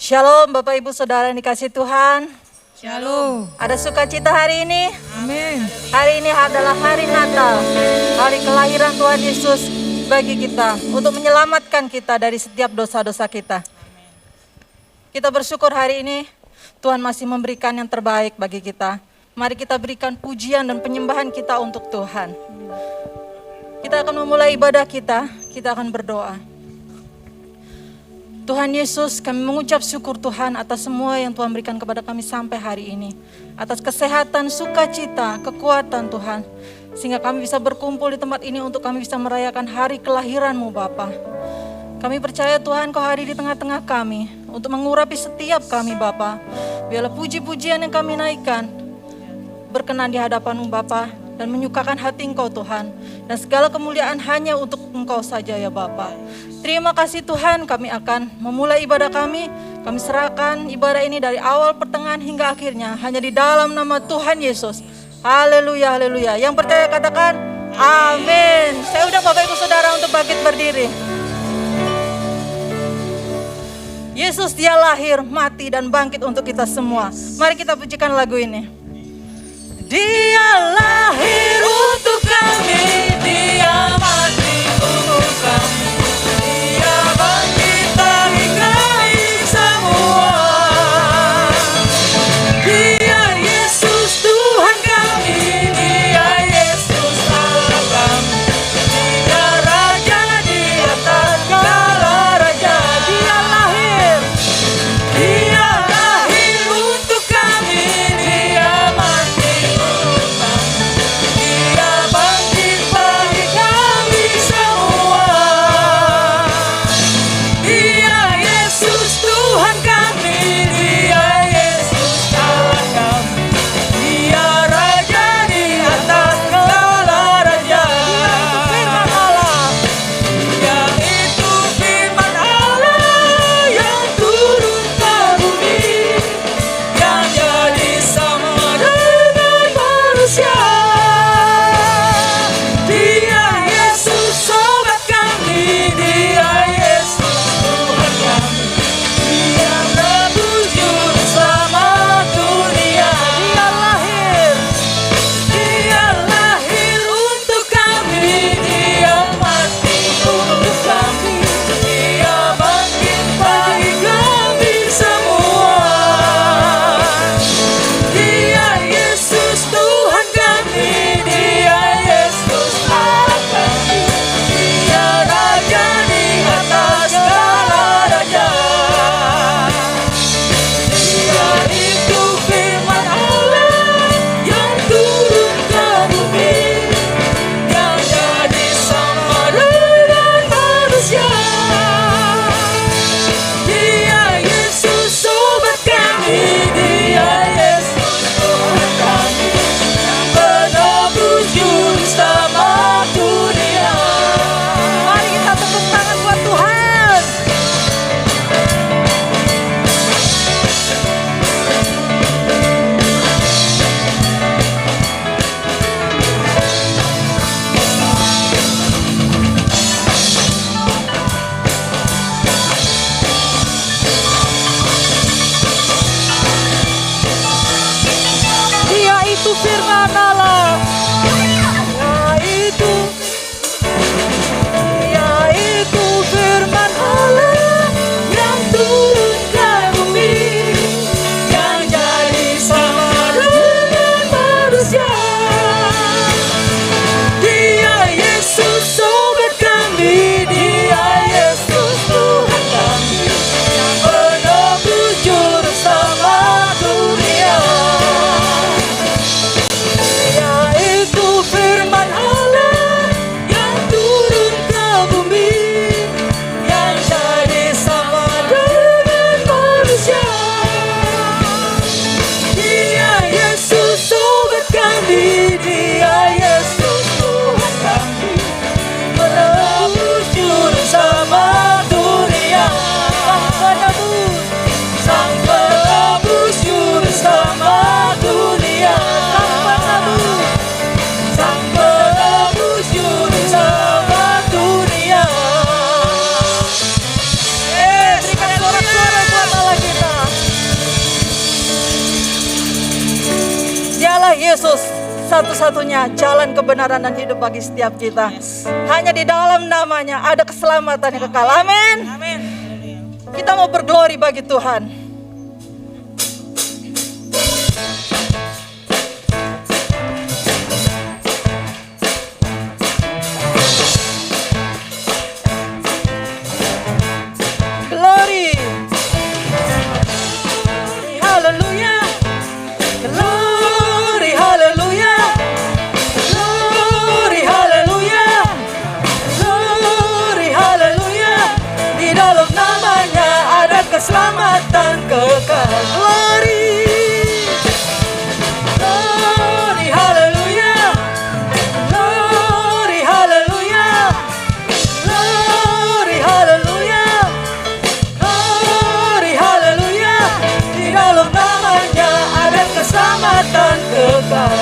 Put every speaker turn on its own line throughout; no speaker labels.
Shalom Bapak Ibu Saudara yang dikasih Tuhan.
Shalom.
Ada sukacita hari ini?
Amin.
Hari ini adalah hari Natal, hari kelahiran Tuhan Yesus bagi kita untuk menyelamatkan kita dari setiap dosa-dosa kita. Kita bersyukur hari ini Tuhan masih memberikan yang terbaik bagi kita. Mari kita berikan pujian dan penyembahan kita untuk Tuhan. Kita akan memulai ibadah kita akan berdoa. Tuhan Yesus, kami mengucap syukur Tuhan atas semua yang Tuhan berikan kepada kami sampai hari ini. Atas kesehatan, sukacita, kekuatan Tuhan. Sehingga kami bisa berkumpul di tempat ini untuk kami bisa merayakan hari kelahiran-Mu Bapa. Kami percaya Tuhan Kau hadir di tengah-tengah kami untuk mengurapi setiap kami Bapa. Biarlah puji-pujian yang kami naikkan berkenan di hadapan-Mu Bapa dan menyukakan hati Engkau Tuhan. Dan segala kemuliaan hanya untuk Engkau saja ya Bapa. Terima kasih Tuhan, kami akan memulai ibadah kami. Kami serahkan ibadah ini dari awal, pertengahan hingga akhirnya hanya di dalam nama Tuhan Yesus. Haleluya, haleluya. Yang percaya katakan amin. Saya undang Bapak Ibu Saudara untuk bangkit berdiri. Yesus dia lahir, mati dan bangkit untuk kita semua. Mari kita pujikan lagu ini. Dia lahir untuk kami, dia mati untuk kami. Dia bangkit dari kain semua. Dia Yesus Tuhan kami, dia Yesus Allah kami. Dia Raja di atas segala raja. Dia lahir untuk kami, dia mati untuk kami. satu-satunya jalan kebenaran dan hidup bagi setiap kita. Hanya di dalam namanya ada keselamatan yang kekal. Amin. Kita mau berglori bagi Tuhan. Glory. Hallelujah. Glory, hallelujah. Glory, hallelujah. Glory, hallelujah. Di dalam namanya ada keselamatan kekal. Glory. Glory, hallelujah. Glory, hallelujah. Glory, hallelujah. Glory, hallelujah. Di dalam namanya ada keselamatan kekal.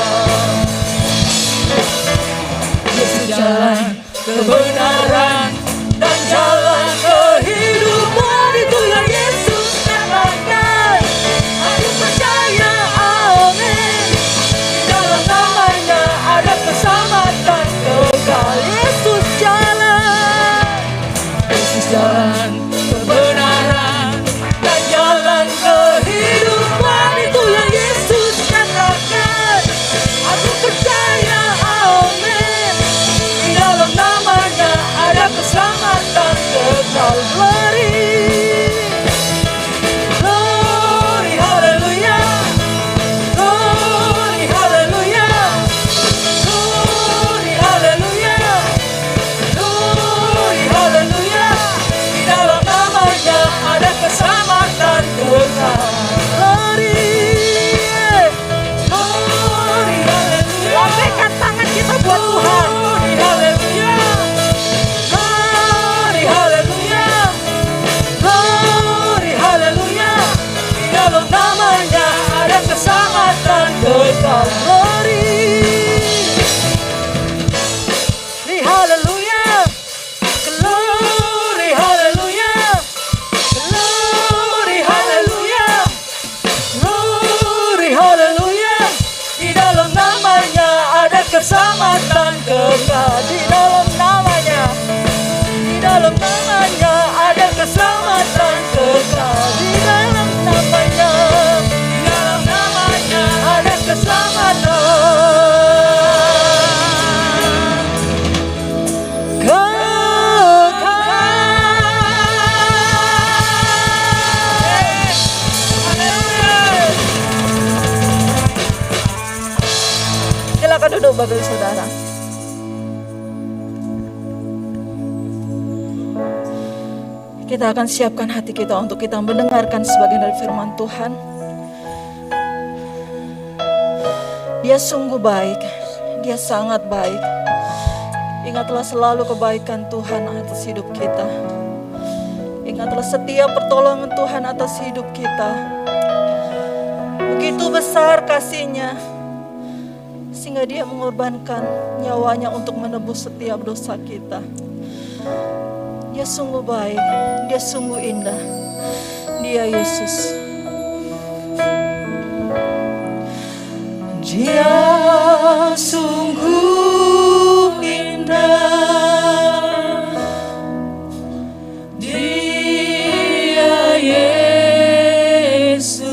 Yesus jalan kebenaran dan jalan kehidupan, itu yang Yesus katakan. Aku percaya, amin. Di dalam namanya ada keselamatan kekal. Yesus jalan kebenaran dan jalan kehidupan, itu yang Yesus katakan. Aku percaya, amin. Di dalam namanya ada keselamatan kekal. Glory, glory, hallelujah. Glory, hallelujah. Glory, hallelujah. Glory, hallelujah. Di dalam namanya ada keselamatan kekal. Glory, glory, hallelujah. Lambaikan tangan kita buat Tuhan. Glory, hallelujah. Glory, hallelujah. Glory, hallelujah. Di dalam namanya ada keselamatan kekal. Glory, hallelujah. Glory, hallelujah. Glory, hallelujah. Glory, hallelujah. Di dalam namanya ada keselamatan kekal. Di dalam namanya ada keselamatan kekal. Di dalam namanya ada keselamatan kekal. Silakan duduk Bapak Ibu Saudara. Kita akan siapkan hati kita untuk kita mendengarkan sebagian dari firman Tuhan. Dia sungguh baik, Dia sangat baik. Ingatlah selalu kebaikan Tuhan atas hidup kita. Ingatlah setiap pertolongan Tuhan atas hidup kita. Begitu besar kasih-Nya, sehingga Dia mengorbankan nyawanya untuk menebus setiap dosa kita. Dia sungguh baik, Dia sungguh indah. Dia Yesus. Dia sungguh indah. Dia Yesus.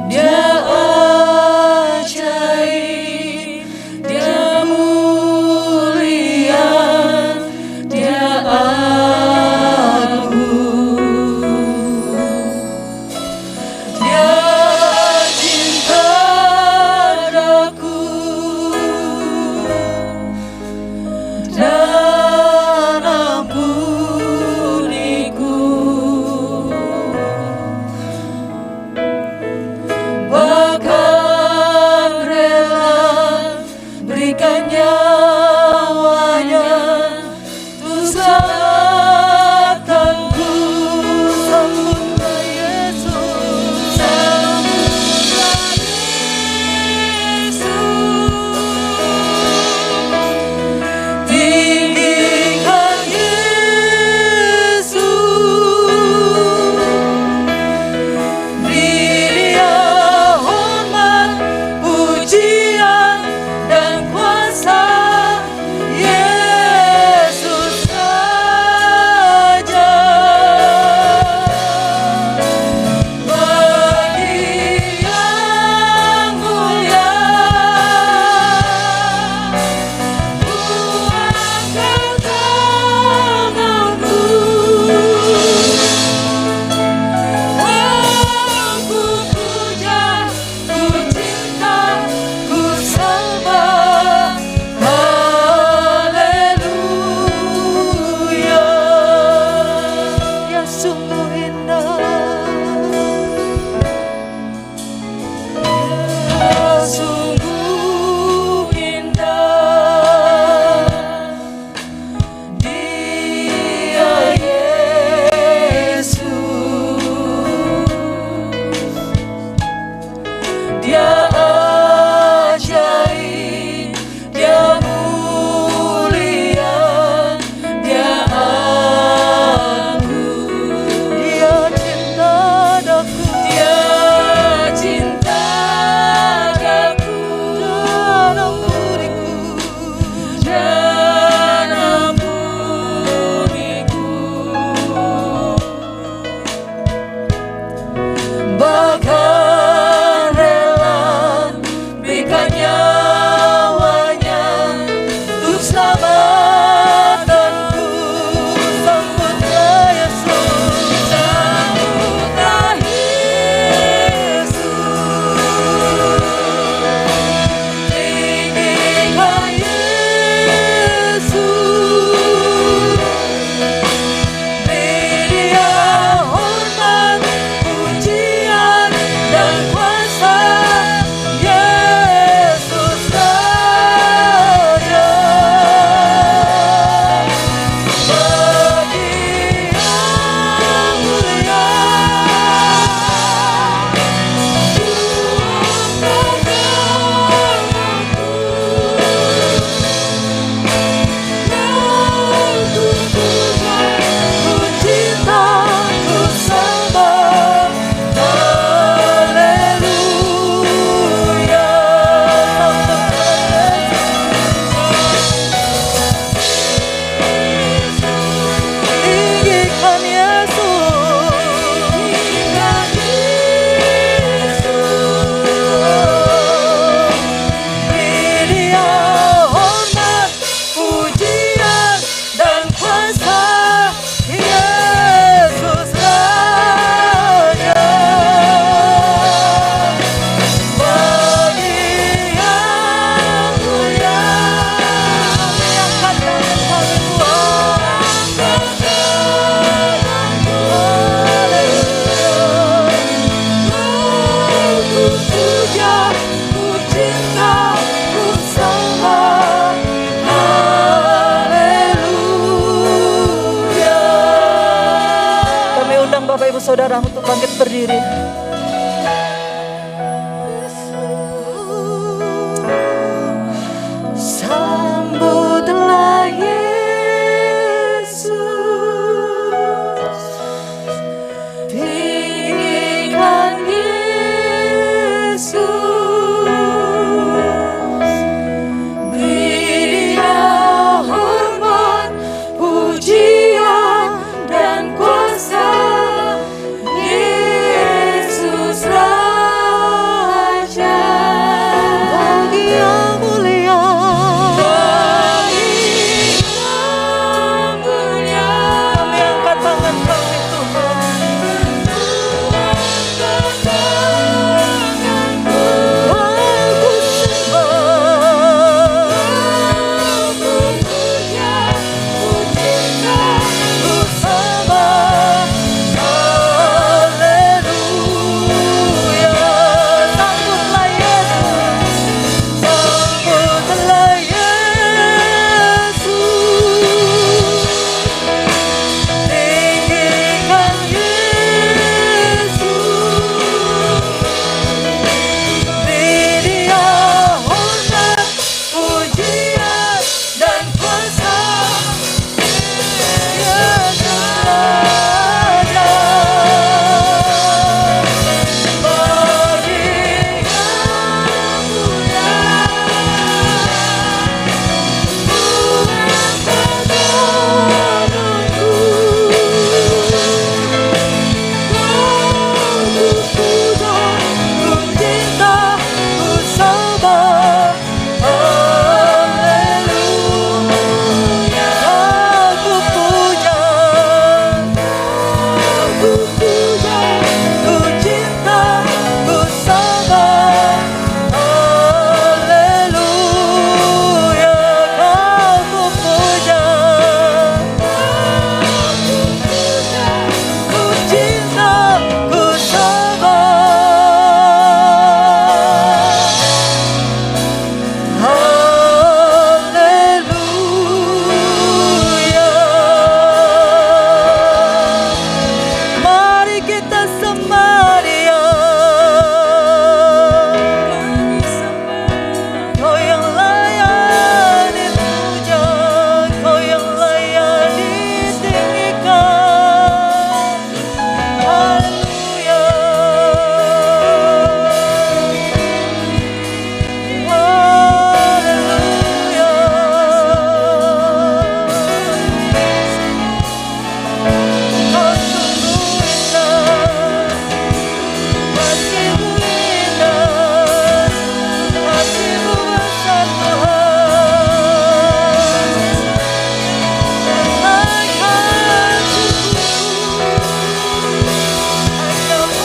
Dia ajaib, Dia mulia, Dia agung. Dia saudara untuk bangkit berdiri. Sambutlah Yesus, tinggikan Yesus, beri Dia hormat, pujian dan kuasa. Yesus Raja, bagi yang mulia, bagi yang mulia. Kami angkat tangan kami Tuhan. Aku sembah, aku puja, pujinya ku sembah. Haleluya. Sambutlah Yesus, sambutlah Yesus, tinggikan Yesus, beri Dia hormat, pujian dan kuasa. Yesus Raja, bagi yang mulia, mari kita sembah Dia. Kau yang layak dipuja, Kau yang layak ditinggikan. Haleluya, haleluya. Kau sungguh indah, hatimu indah, hatimu besar Tuhan. Baik hatiku, hanya-Mu.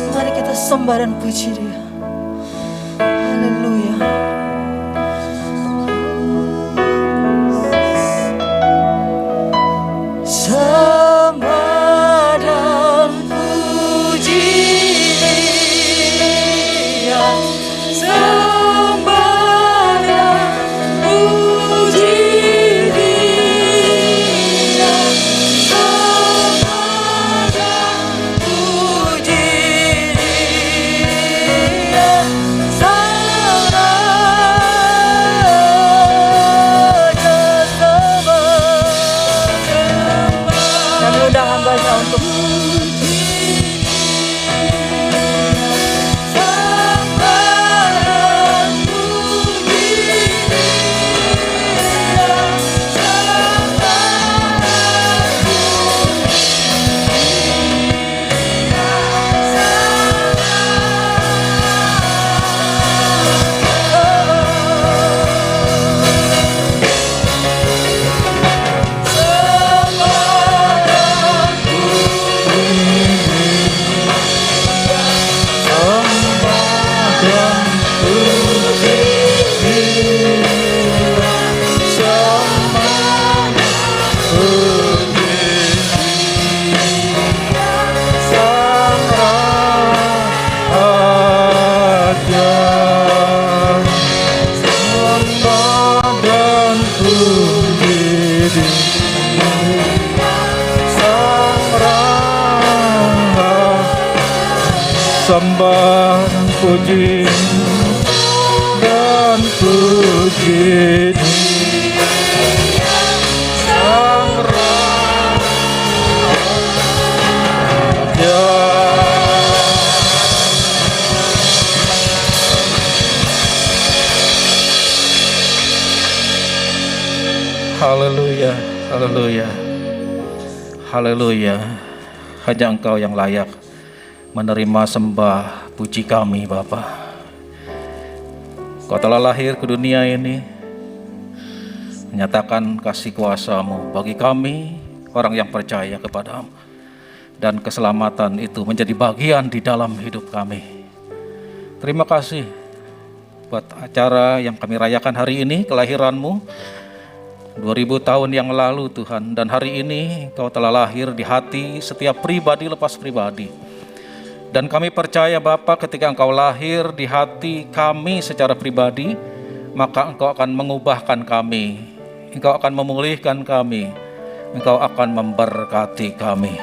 Mari kita sembah dan puji Dia. Haleluya. Sembah dan puji Dia, sembah dan puji Dia.
sembah dan puji Sang Raja. Haleluya, haleluya, haleluya. Hanya Engkau yang layak menerima sembah puji kami, Bapa. Kau telah lahir ke dunia ini, menyatakan kasih kuasa-Mu bagi kami, orang yang percaya kepadamu. Dan keselamatan itu menjadi bagian di dalam hidup kami. Terima kasih buat acara yang kami rayakan hari ini, kelahiran-Mu 2000 tahun yang lalu Tuhan. Dan hari ini Kau telah lahir di hati setiap pribadi lepas pribadi. Dan kami percaya Bapa, ketika Engkau lahir di hati kami secara pribadi, maka Engkau akan mengubahkan kami, Engkau akan memulihkan kami, Engkau akan memberkati kami.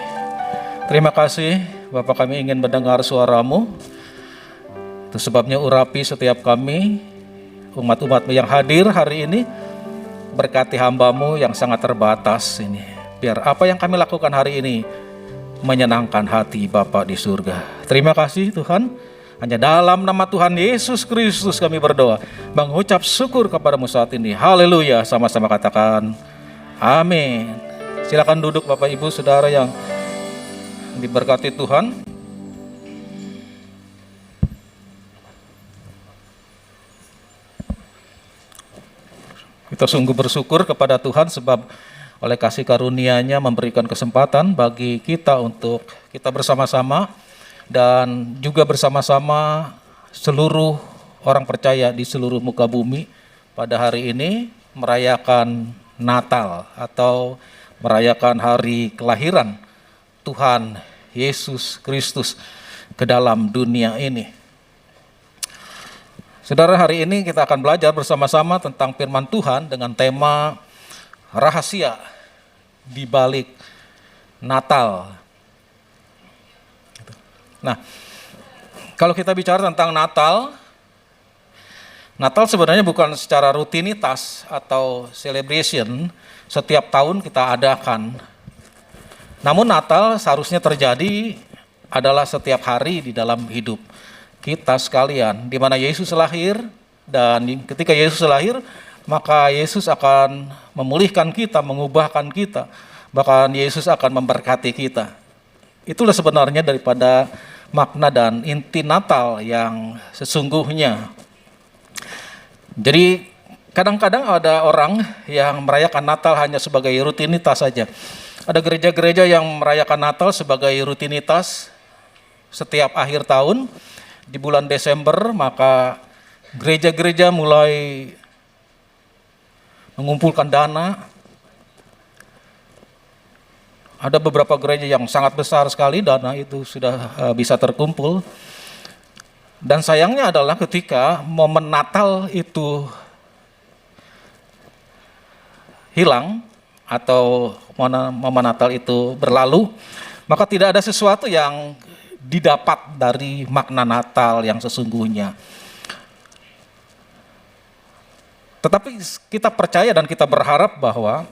Terima kasih Bapa, kami ingin mendengar suara-Mu. Itu sebabnya urapi setiap kami, umat-umat-Mu yang hadir hari ini. Berkati hamba-Mu yang sangat terbatas ini. Biar apa yang kami lakukan hari ini menyenangkan hati Bapa di surga. Terima kasih Tuhan. Hanya dalam nama Tuhan Yesus Kristus kami berdoa, mengucap syukur kepada-Mu saat ini. Haleluya. Sama-sama katakan amin. Silakan duduk Bapak Ibu Saudara yang diberkati Tuhan. Kita sungguh bersyukur kepada Tuhan sebab oleh kasih karunia-Nya memberikan kesempatan bagi kita untuk kita bersama-sama dan juga bersama-sama seluruh orang percaya di seluruh muka bumi pada hari ini merayakan Natal atau merayakan hari kelahiran Tuhan Yesus Kristus ke dalam dunia ini. Saudara, hari ini kita akan belajar bersama-sama tentang firman Tuhan dengan tema rahasia di balik Natal. Nah, kalau kita bicara tentang Natal, Natal sebenarnya bukan secara rutinitas atau celebration setiap tahun kita adakan. Namun Natal seharusnya terjadi adalah setiap hari di dalam hidup kita sekalian, di mana Yesus lahir, dan ketika Yesus lahir, maka Yesus akan memulihkan kita, mengubahkan kita, bahkan Yesus akan memberkati kita. Itulah sebenarnya daripada makna dan inti Natal yang sesungguhnya. Jadi kadang-kadang ada orang yang merayakan Natal hanya sebagai rutinitas saja. Ada gereja-gereja yang merayakan Natal sebagai rutinitas setiap akhir tahun. Di bulan Desember maka gereja-gereja mulai mengumpulkan dana. Ada beberapa gereja yang sangat besar sekali dana itu sudah bisa terkumpul. Dan sayangnya adalah ketika momen Natal itu hilang atau momen Natal itu berlalu, maka tidak ada sesuatu yang didapat dari makna Natal yang sesungguhnya. Tetapi kita percaya dan kita berharap bahwa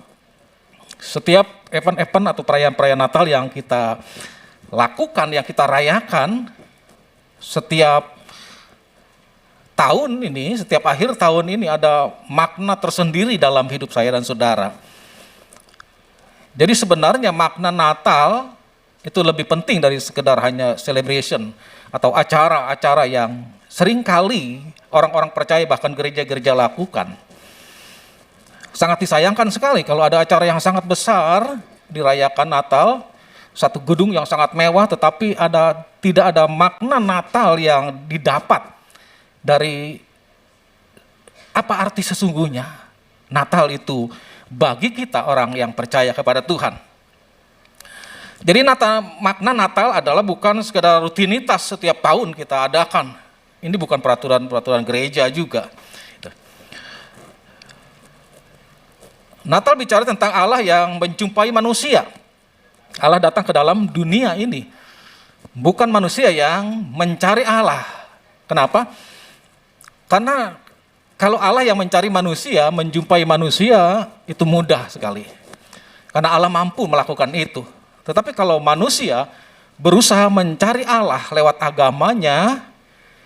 setiap event-event atau perayaan-perayaan Natal yang kita lakukan, yang kita rayakan setiap tahun ini, setiap akhir tahun ini ada makna tersendiri dalam hidup saya dan saudara. Jadi sebenarnya makna Natal itu lebih penting dari sekedar hanya celebration atau acara-acara yang seringkali orang-orang percaya bahkan gereja-gereja lakukan. Sangat disayangkan sekali kalau ada acara yang sangat besar dirayakan Natal, satu gedung yang sangat mewah tetapi tidak ada makna Natal yang didapat dari apa arti sesungguhnya Natal itu bagi kita orang yang percaya kepada Tuhan. Jadi makna Natal adalah bukan sekedar rutinitas setiap tahun kita adakan. Ini bukan peraturan gereja juga. Natal bicara tentang Allah yang menjumpai manusia. Allah datang ke dalam dunia ini. bukan manusia yang mencari Allah. Kenapa? Karena kalau Allah yang mencari manusia, menjumpai manusia, itu mudah sekali. Karena Allah mampu melakukan itu. Tetapi kalau manusia berusaha mencari Allah lewat agamanya,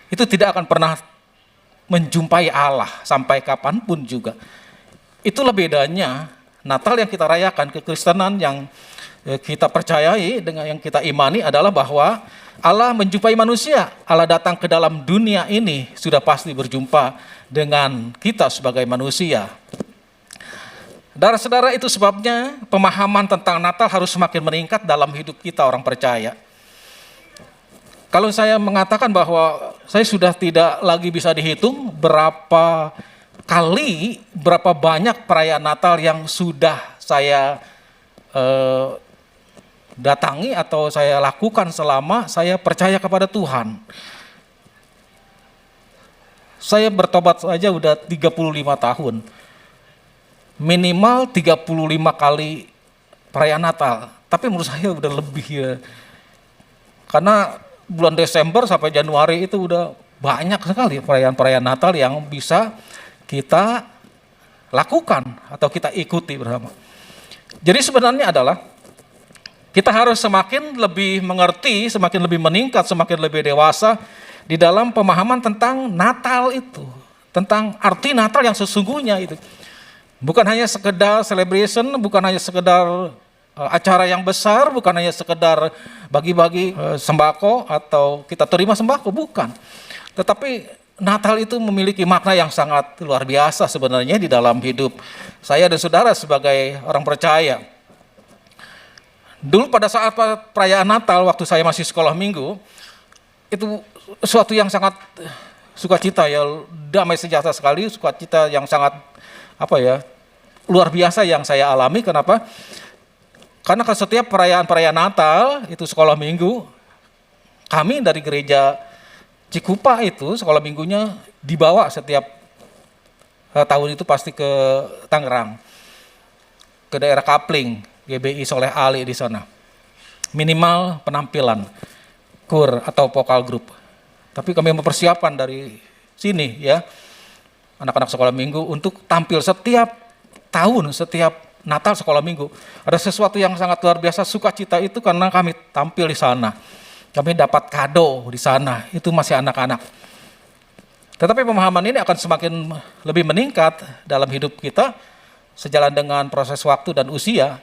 itu tidak akan pernah menjumpai Allah sampai kapanpun juga. Itulah bedanya Natal yang kita rayakan, kekristenan yang kita percayai, dengan yang kita imani adalah bahwa Allah menjumpai manusia. Allah datang ke dalam dunia ini sudah pasti berjumpa dengan kita sebagai manusia. Saudara-saudara, itu sebabnya pemahaman tentang Natal harus semakin meningkat dalam hidup kita orang percaya. Kalau saya mengatakan bahwa saya sudah tidak lagi bisa dihitung berapa kali, berapa banyak perayaan Natal yang sudah saya datangi atau saya lakukan selama saya percaya kepada Tuhan. Saya bertobat saja udah 35 tahun. Minimal 35 kali perayaan Natal. Tapi menurut saya udah lebih ya. Karena bulan Desember sampai Januari itu udah banyak sekali perayaan-perayaan Natal yang bisa kita lakukan atau kita ikuti bersama. Jadi sebenarnya adalah kita harus semakin lebih mengerti, semakin lebih meningkat, semakin lebih dewasa di dalam pemahaman tentang Natal itu, tentang arti Natal yang sesungguhnya itu. Bukan hanya sekedar celebration, bukan hanya sekedar acara yang besar, bukan hanya sekedar bagi-bagi sembako atau kita terima sembako, bukan. Tetapi Natal itu memiliki makna yang sangat luar biasa sebenarnya di dalam hidup saya dan saudara sebagai orang percaya. Dulu pada saat perayaan Natal waktu saya masih sekolah minggu, itu suatu yang sangat sukacita ya, damai sejahtera sekali, sukacita yang sangat luar biasa yang saya alami. Kenapa? Karena setiap perayaan Natal itu sekolah minggu, kami dari gereja Cikupa itu sekolah minggunya dibawa setiap tahun itu pasti ke Tangerang, ke daerah Kapling, GBI Soleh Ali di sana. Minimal penampilan kur atau vokal grup. Tapi kami mempersiapkan dari sini ya, anak-anak sekolah minggu untuk tampil setiap tahun, setiap Natal sekolah minggu. Ada sesuatu yang sangat luar biasa sukacita itu karena kami tampil di sana. Kami dapat kado di sana, itu masih anak-anak. Tetapi pemahaman ini akan semakin lebih meningkat dalam hidup kita sejalan dengan proses waktu dan usia.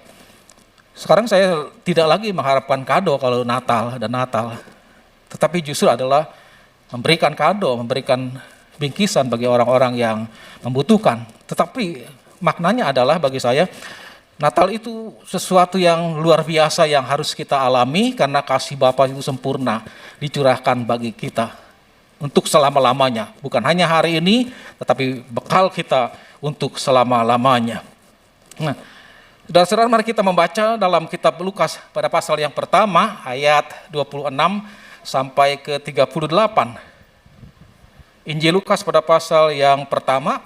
Sekarang saya tidak lagi mengharapkan kado kalau Natal dan Natal. Tetapi justru adalah memberikan kado, memberikan bingkisan bagi orang-orang yang membutuhkan. Tetapi maknanya adalah bagi saya, Natal itu sesuatu yang luar biasa yang harus kita alami karena kasih Bapa itu sempurna dicurahkan bagi kita untuk selama-lamanya. Bukan hanya hari ini, tetapi bekal kita untuk selama-lamanya. Nah, saudara-saudara, mari kita membaca dalam kitab Lukas pada pasal yang pertama, ayat 26 sampai ke 38. Injil Lukas pada pasal yang pertama,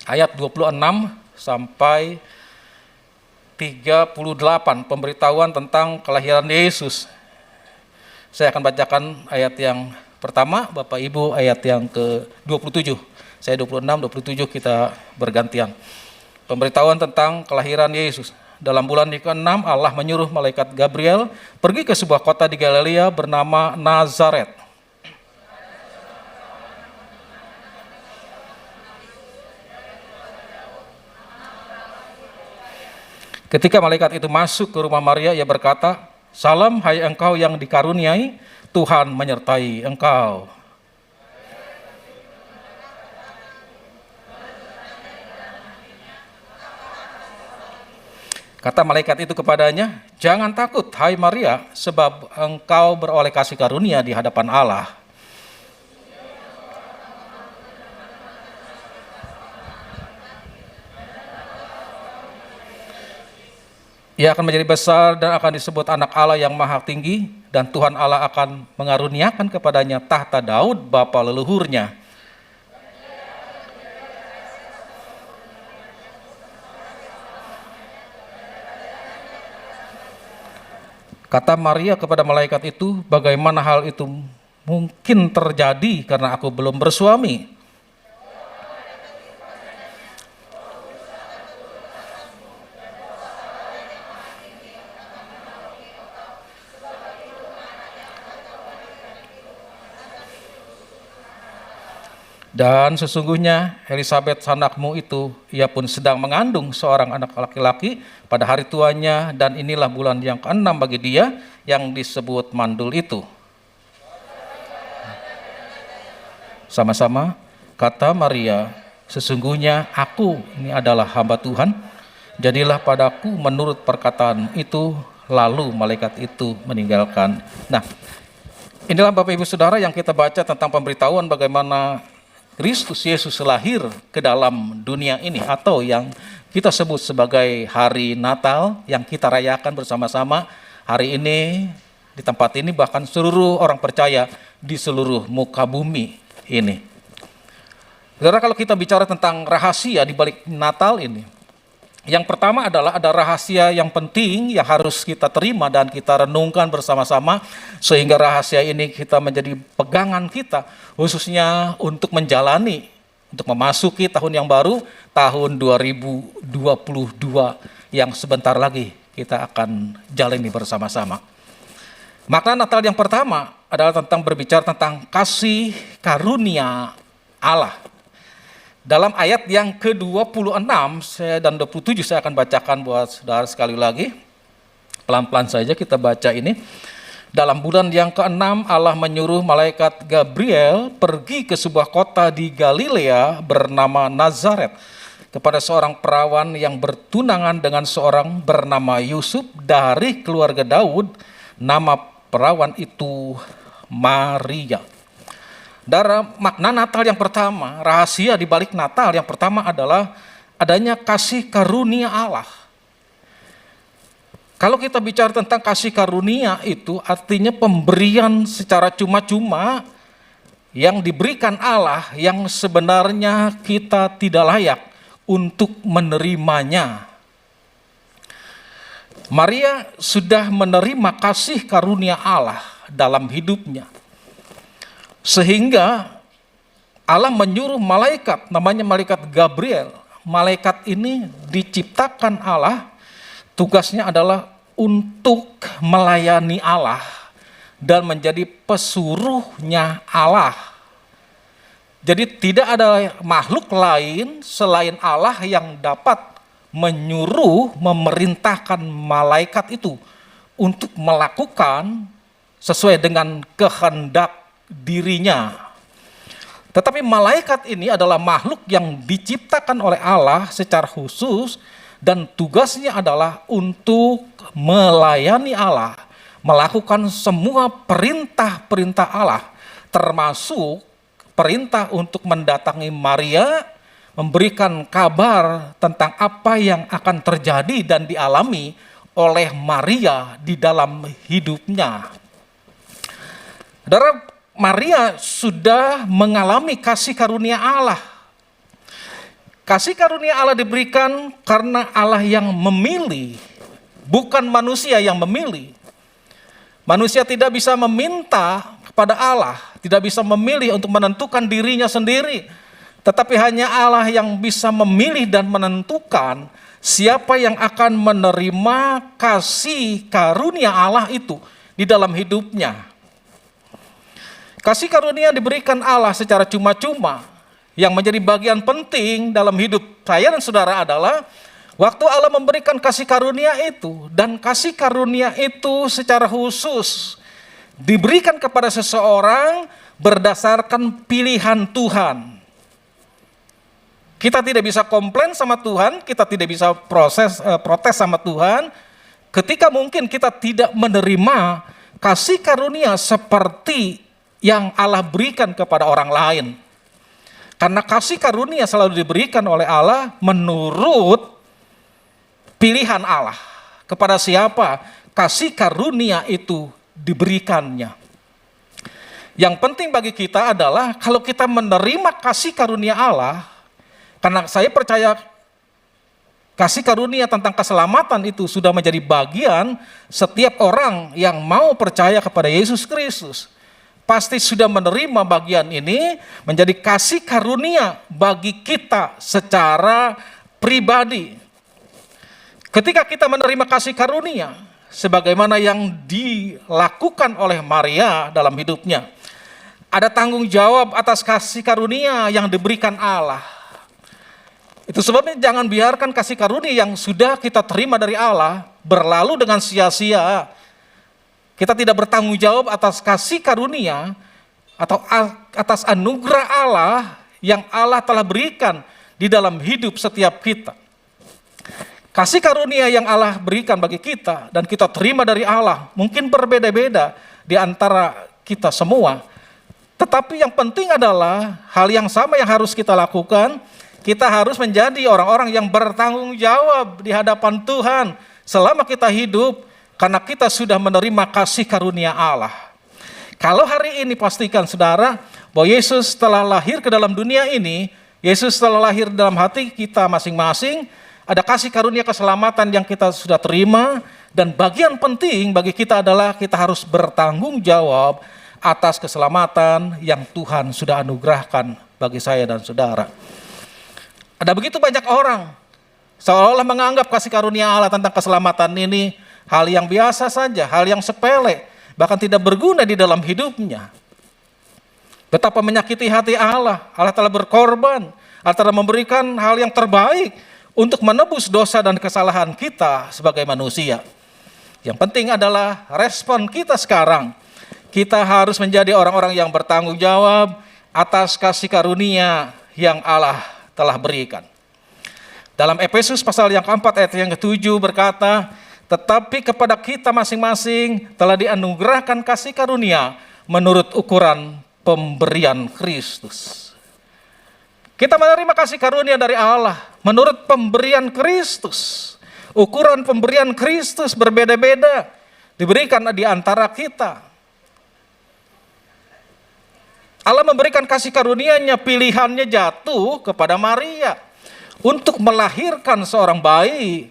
ayat 26 sampai 38, pemberitahuan tentang kelahiran Yesus. Saya akan bacakan ayat yang pertama, Bapak Ibu ayat yang ke-27. Saya 26, 27 kita bergantian. Pemberitahuan tentang kelahiran Yesus. Dalam bulan ke-6 Allah menyuruh malaikat Gabriel pergi ke sebuah kota di Galilea bernama Nazaret. Ketika malaikat itu masuk ke rumah Maria, ia berkata, "Salam, hai engkau yang dikaruniai, Tuhan menyertai engkau." Kata malaikat itu kepadanya, "Jangan takut, hai Maria, sebab engkau beroleh kasih karunia di hadapan Allah. Ia akan menjadi besar dan akan disebut anak Allah yang maha tinggi, dan Tuhan Allah akan mengaruniakan kepadanya tahta Daud bapa leluhurnya. Kata Maria kepada malaikat itu, bagaimana hal itu mungkin terjadi karena aku belum bersuami? Dan sesungguhnya Elisabet sanakmu itu, ia pun sedang mengandung seorang anak laki-laki pada hari tuanya, dan inilah bulan yang ke-6 bagi dia yang disebut mandul itu. Sama-sama, kata Maria, sesungguhnya aku ini adalah hamba Tuhan, jadilah padaku menurut perkataan itu, lalu malaikat itu meninggalkan. Nah, inilah Bapak Ibu Saudara yang kita baca tentang pemberitahuan bagaimana Kristus Yesus lahir ke dalam dunia ini, atau yang kita sebut sebagai hari Natal yang kita rayakan bersama-sama hari ini di tempat ini, bahkan seluruh orang percaya di seluruh muka bumi ini. Saudara, kalau kita bicara tentang rahasia di balik Natal ini, yang pertama adalah ada rahasia yang penting yang harus kita terima dan kita renungkan bersama-sama, sehingga rahasia ini kita menjadi pegangan kita, khususnya untuk menjalani, untuk memasuki tahun yang baru, tahun 2022 yang sebentar lagi kita akan jalani bersama-sama. Makna Natal yang pertama adalah tentang berbicara tentang kasih karunia Allah. Dalam ayat yang ke-26 dan 27 saya akan bacakan buat saudara sekali lagi. Pelan-pelan saja kita baca ini. Dalam bulan yang ke-6 Allah menyuruh malaikat Gabriel pergi ke sebuah kota di Galilea bernama Nazaret kepada seorang perawan yang bertunangan dengan seorang bernama Yusuf dari keluarga Daud. Nama perawan itu Maria. Dari makna Natal yang pertama, rahasia di balik Natal yang pertama adalah adanya kasih karunia Allah. Kalau kita bicara tentang kasih karunia itu artinya pemberian secara cuma-cuma yang diberikan Allah yang sebenarnya kita tidak layak untuk menerimanya. Maria sudah menerima kasih karunia Allah dalam hidupnya. Sehingga Allah menyuruh malaikat, namanya malaikat Gabriel. Malaikat ini diciptakan Allah, tugasnya adalah untuk melayani Allah dan menjadi pesuruhnya Allah. Jadi tidak ada makhluk lain selain Allah yang dapat menyuruh, memerintahkan malaikat itu untuk melakukan sesuai dengan kehendak dirinya. Tetapi malaikat ini adalah makhluk yang diciptakan oleh Allah secara khusus dan tugasnya adalah untuk melayani Allah, melakukan semua perintah-perintah Allah, termasuk perintah untuk mendatangi Maria, memberikan kabar tentang apa yang akan terjadi dan dialami oleh Maria di dalam hidupnya. Saudara, Maria sudah mengalami kasih karunia Allah. Kasih karunia Allah diberikan karena Allah yang memilih, bukan manusia yang memilih. Manusia tidak bisa meminta kepada Allah, tidak bisa memilih untuk menentukan dirinya sendiri. Tetapi hanya Allah yang bisa memilih dan menentukan siapa yang akan menerima kasih karunia Allah itu di dalam hidupnya. Kasih karunia diberikan Allah secara cuma-cuma. Yang menjadi bagian penting dalam hidup saya dan saudara adalah waktu Allah memberikan kasih karunia itu, dan kasih karunia itu secara khusus diberikan kepada seseorang berdasarkan pilihan Tuhan. Kita tidak bisa komplain sama Tuhan, kita tidak bisa protes sama Tuhan ketika mungkin kita tidak menerima kasih karunia seperti yang Allah berikan kepada orang lain. Karena kasih karunia selalu diberikan oleh Allah menurut pilihan Allah. Kepada siapa kasih karunia itu diberikannya. Yang penting bagi kita adalah kalau kita menerima kasih karunia Allah, karena saya percaya kasih karunia tentang keselamatan itu sudah menjadi bagian setiap orang yang mau percaya kepada Yesus Kristus. Pasti sudah menerima bagian ini menjadi kasih karunia bagi kita secara pribadi. Ketika kita menerima kasih karunia, sebagaimana yang dilakukan oleh Maria dalam hidupnya, ada tanggung jawab atas kasih karunia yang diberikan Allah. Itu sebabnya jangan biarkan kasih karunia yang sudah kita terima dari Allah berlalu dengan sia-sia. Kita tidak bertanggung jawab atas kasih karunia atau atas anugerah Allah yang Allah telah berikan di dalam hidup setiap kita. Kasih karunia yang Allah berikan bagi kita dan kita terima dari Allah mungkin berbeda-beda di antara kita semua. Tetapi yang penting adalah hal yang sama yang harus kita lakukan. Kita harus menjadi orang-orang yang bertanggung jawab di hadapan Tuhan selama kita hidup, karena kita sudah menerima kasih karunia Allah. Kalau hari ini pastikan saudara bahwa Yesus telah lahir ke dalam dunia ini, Yesus telah lahir dalam hati kita masing-masing, ada kasih karunia keselamatan yang kita sudah terima, dan bagian penting bagi kita adalah kita harus bertanggung jawab atas keselamatan yang Tuhan sudah anugerahkan bagi saya dan saudara. Ada begitu banyak orang seolah-olah menganggap kasih karunia Allah tentang keselamatan ini hal yang biasa saja, hal yang sepele, bahkan tidak berguna di dalam hidupnya. Betapa menyakiti hati Allah. Allah telah berkorban, Allah telah memberikan hal yang terbaik untuk menebus dosa dan kesalahan kita sebagai manusia. Yang penting adalah respon kita sekarang. Kita harus menjadi orang-orang yang bertanggung jawab atas kasih karunia yang Allah telah berikan. Dalam Efesus pasal yang keempat ayat yang ke-7 berkata, tetapi kepada kita masing-masing telah dianugerahkan kasih karunia menurut ukuran pemberian Kristus. Kita menerima kasih karunia dari Allah menurut pemberian Kristus. Ukuran pemberian Kristus berbeda-beda diberikan di antara kita. Allah memberikan kasih karunia-Nya, pilihannya jatuh kepada Maria untuk melahirkan seorang bayi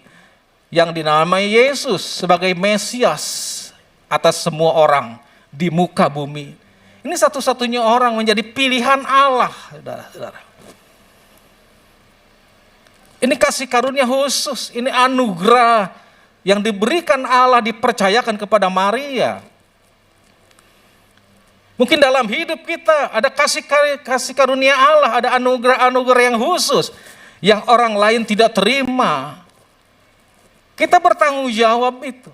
yang dinamai Yesus sebagai Mesias atas semua orang di muka bumi. Ini satu-satunya orang menjadi pilihan Allah, saudara-saudara. Ini kasih karunia khusus, ini anugerah yang diberikan Allah, dipercayakan kepada Maria. Mungkin dalam hidup kita ada kasih karunia Allah, ada anugerah-anugerah yang khusus yang orang lain tidak terima. Kita bertanggung jawab itu.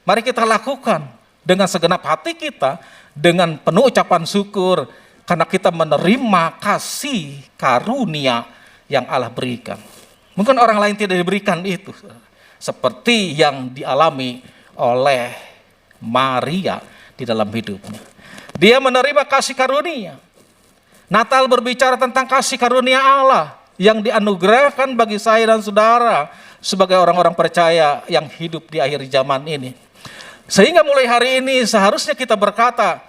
Mari kita lakukan dengan segenap hati kita, dengan penuh ucapan syukur, karena kita menerima kasih karunia yang Allah berikan. Mungkin orang lain tidak diberikan itu, seperti yang dialami oleh Maria di dalam hidupnya. Dia menerima kasih karunia. Natal berbicara tentang kasih karunia Allah yang dianugerahkan bagi saya dan saudara sebagai orang-orang percaya yang hidup di akhir zaman ini. Sehingga mulai hari ini seharusnya kita berkata,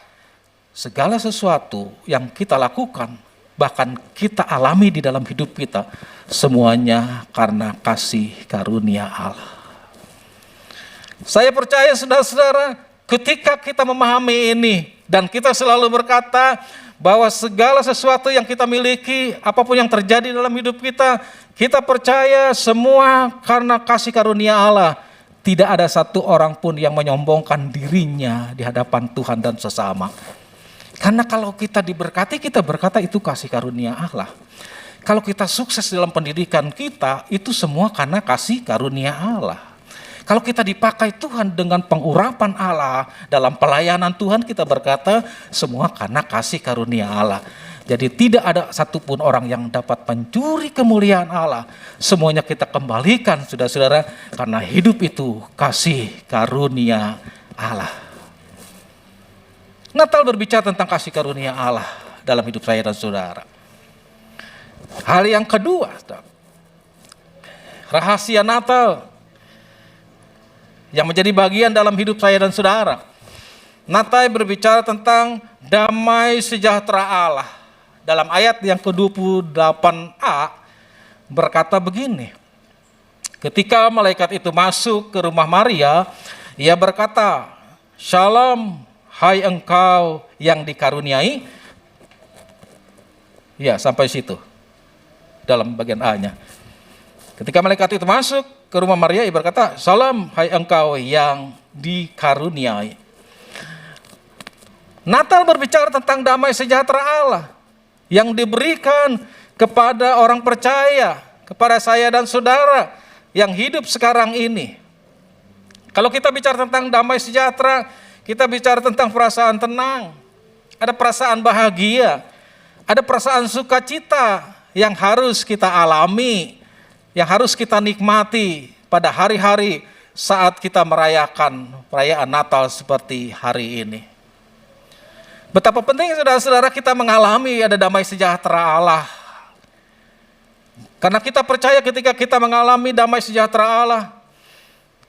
segala sesuatu yang kita lakukan, bahkan kita alami di dalam hidup kita, semuanya karena kasih karunia Allah. Saya percaya saudara-saudara, ketika kita memahami ini, dan kita selalu berkata bahwa segala sesuatu yang kita miliki, apapun yang terjadi dalam hidup kita, kita percaya semua karena kasih karunia Allah. Tidak ada satu orang pun yang menyombongkan dirinya di hadapan Tuhan dan sesama. Karena kalau kita diberkati, kita berkata itu kasih karunia Allah. Kalau kita sukses dalam pendidikan kita, itu semua karena kasih karunia Allah. Kalau kita dipakai Tuhan dengan pengurapan Allah dalam pelayanan Tuhan, kita berkata semua karena kasih karunia Allah. Jadi tidak ada satupun orang yang dapat mencuri kemuliaan Allah. Semuanya kita kembalikan, saudara-saudara, karena hidup itu kasih karunia Allah. Natal berbicara tentang kasih karunia Allah dalam hidup saya dan saudara. Hal yang kedua, rahasia Natal yang menjadi bagian dalam hidup saya dan saudara. Natal berbicara tentang damai sejahtera Allah. Dalam ayat yang ke-28a berkata begini, Ketika malaikat itu masuk ke rumah Maria, ia berkata, "Shalom, hai engkau yang dikaruniai." Ya, sampai situ. Dalam bagian A-nya. Ketika malaikat itu masuk ke rumah Maria, ia berkata, "Salam, hai engkau yang dikaruniai." Natal berbicara tentang damai sejahtera Allah yang diberikan kepada orang percaya, kepada saya dan saudara yang hidup sekarang ini. Kalau kita bicara tentang damai sejahtera, kita bicara tentang perasaan tenang, ada perasaan bahagia, ada perasaan sukacita yang harus kita alami, yang harus kita nikmati pada hari-hari saat kita merayakan perayaan Natal seperti hari ini. Betapa penting saudara-saudara kita mengalami ada damai sejahtera Allah. Karena kita percaya ketika kita mengalami damai sejahtera Allah,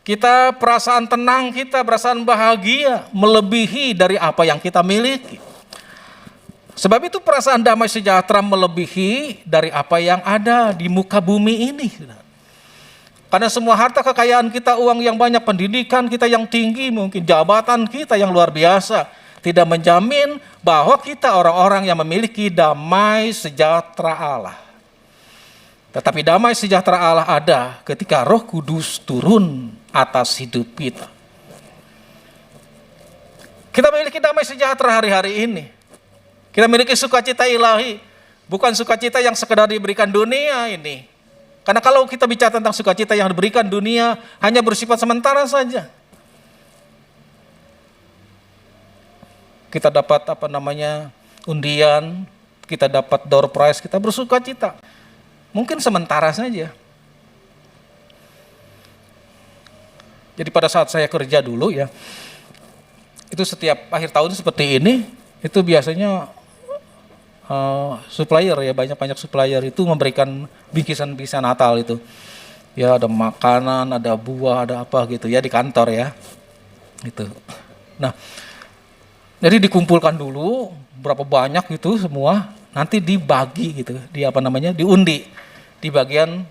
kita perasaan tenang kita, perasaan bahagia melebihi dari apa yang kita miliki. Sebab itu perasaan damai sejahtera melebihi dari apa yang ada di muka bumi ini. Karena semua harta kekayaan kita, uang yang banyak, pendidikan kita yang tinggi, mungkin jabatan kita yang luar biasa, tidak menjamin bahwa kita orang-orang yang memiliki damai sejahtera Allah. Tetapi damai sejahtera Allah ada ketika Roh Kudus turun atas hidup kita. Kita memiliki damai sejahtera hari-hari ini. Kita memiliki sukacita ilahi, bukan sukacita yang sekedar diberikan dunia ini. Karena kalau kita bicara tentang sukacita yang diberikan dunia, hanya bersifat sementara saja. Kita dapat undian, kita dapat door prize, kita bersukacita. Mungkin sementara saja. Jadi pada saat saya kerja dulu ya, itu setiap akhir tahun seperti ini, itu biasanya supplier ya, banyak supplier itu memberikan bingkisan-bingkisan Natal itu. Ya ada makanan, ada buah, ada apa gitu ya di kantor ya. Gitu. Nah, jadi dikumpulkan dulu berapa banyak itu semua, nanti dibagi gitu, diundi di bagian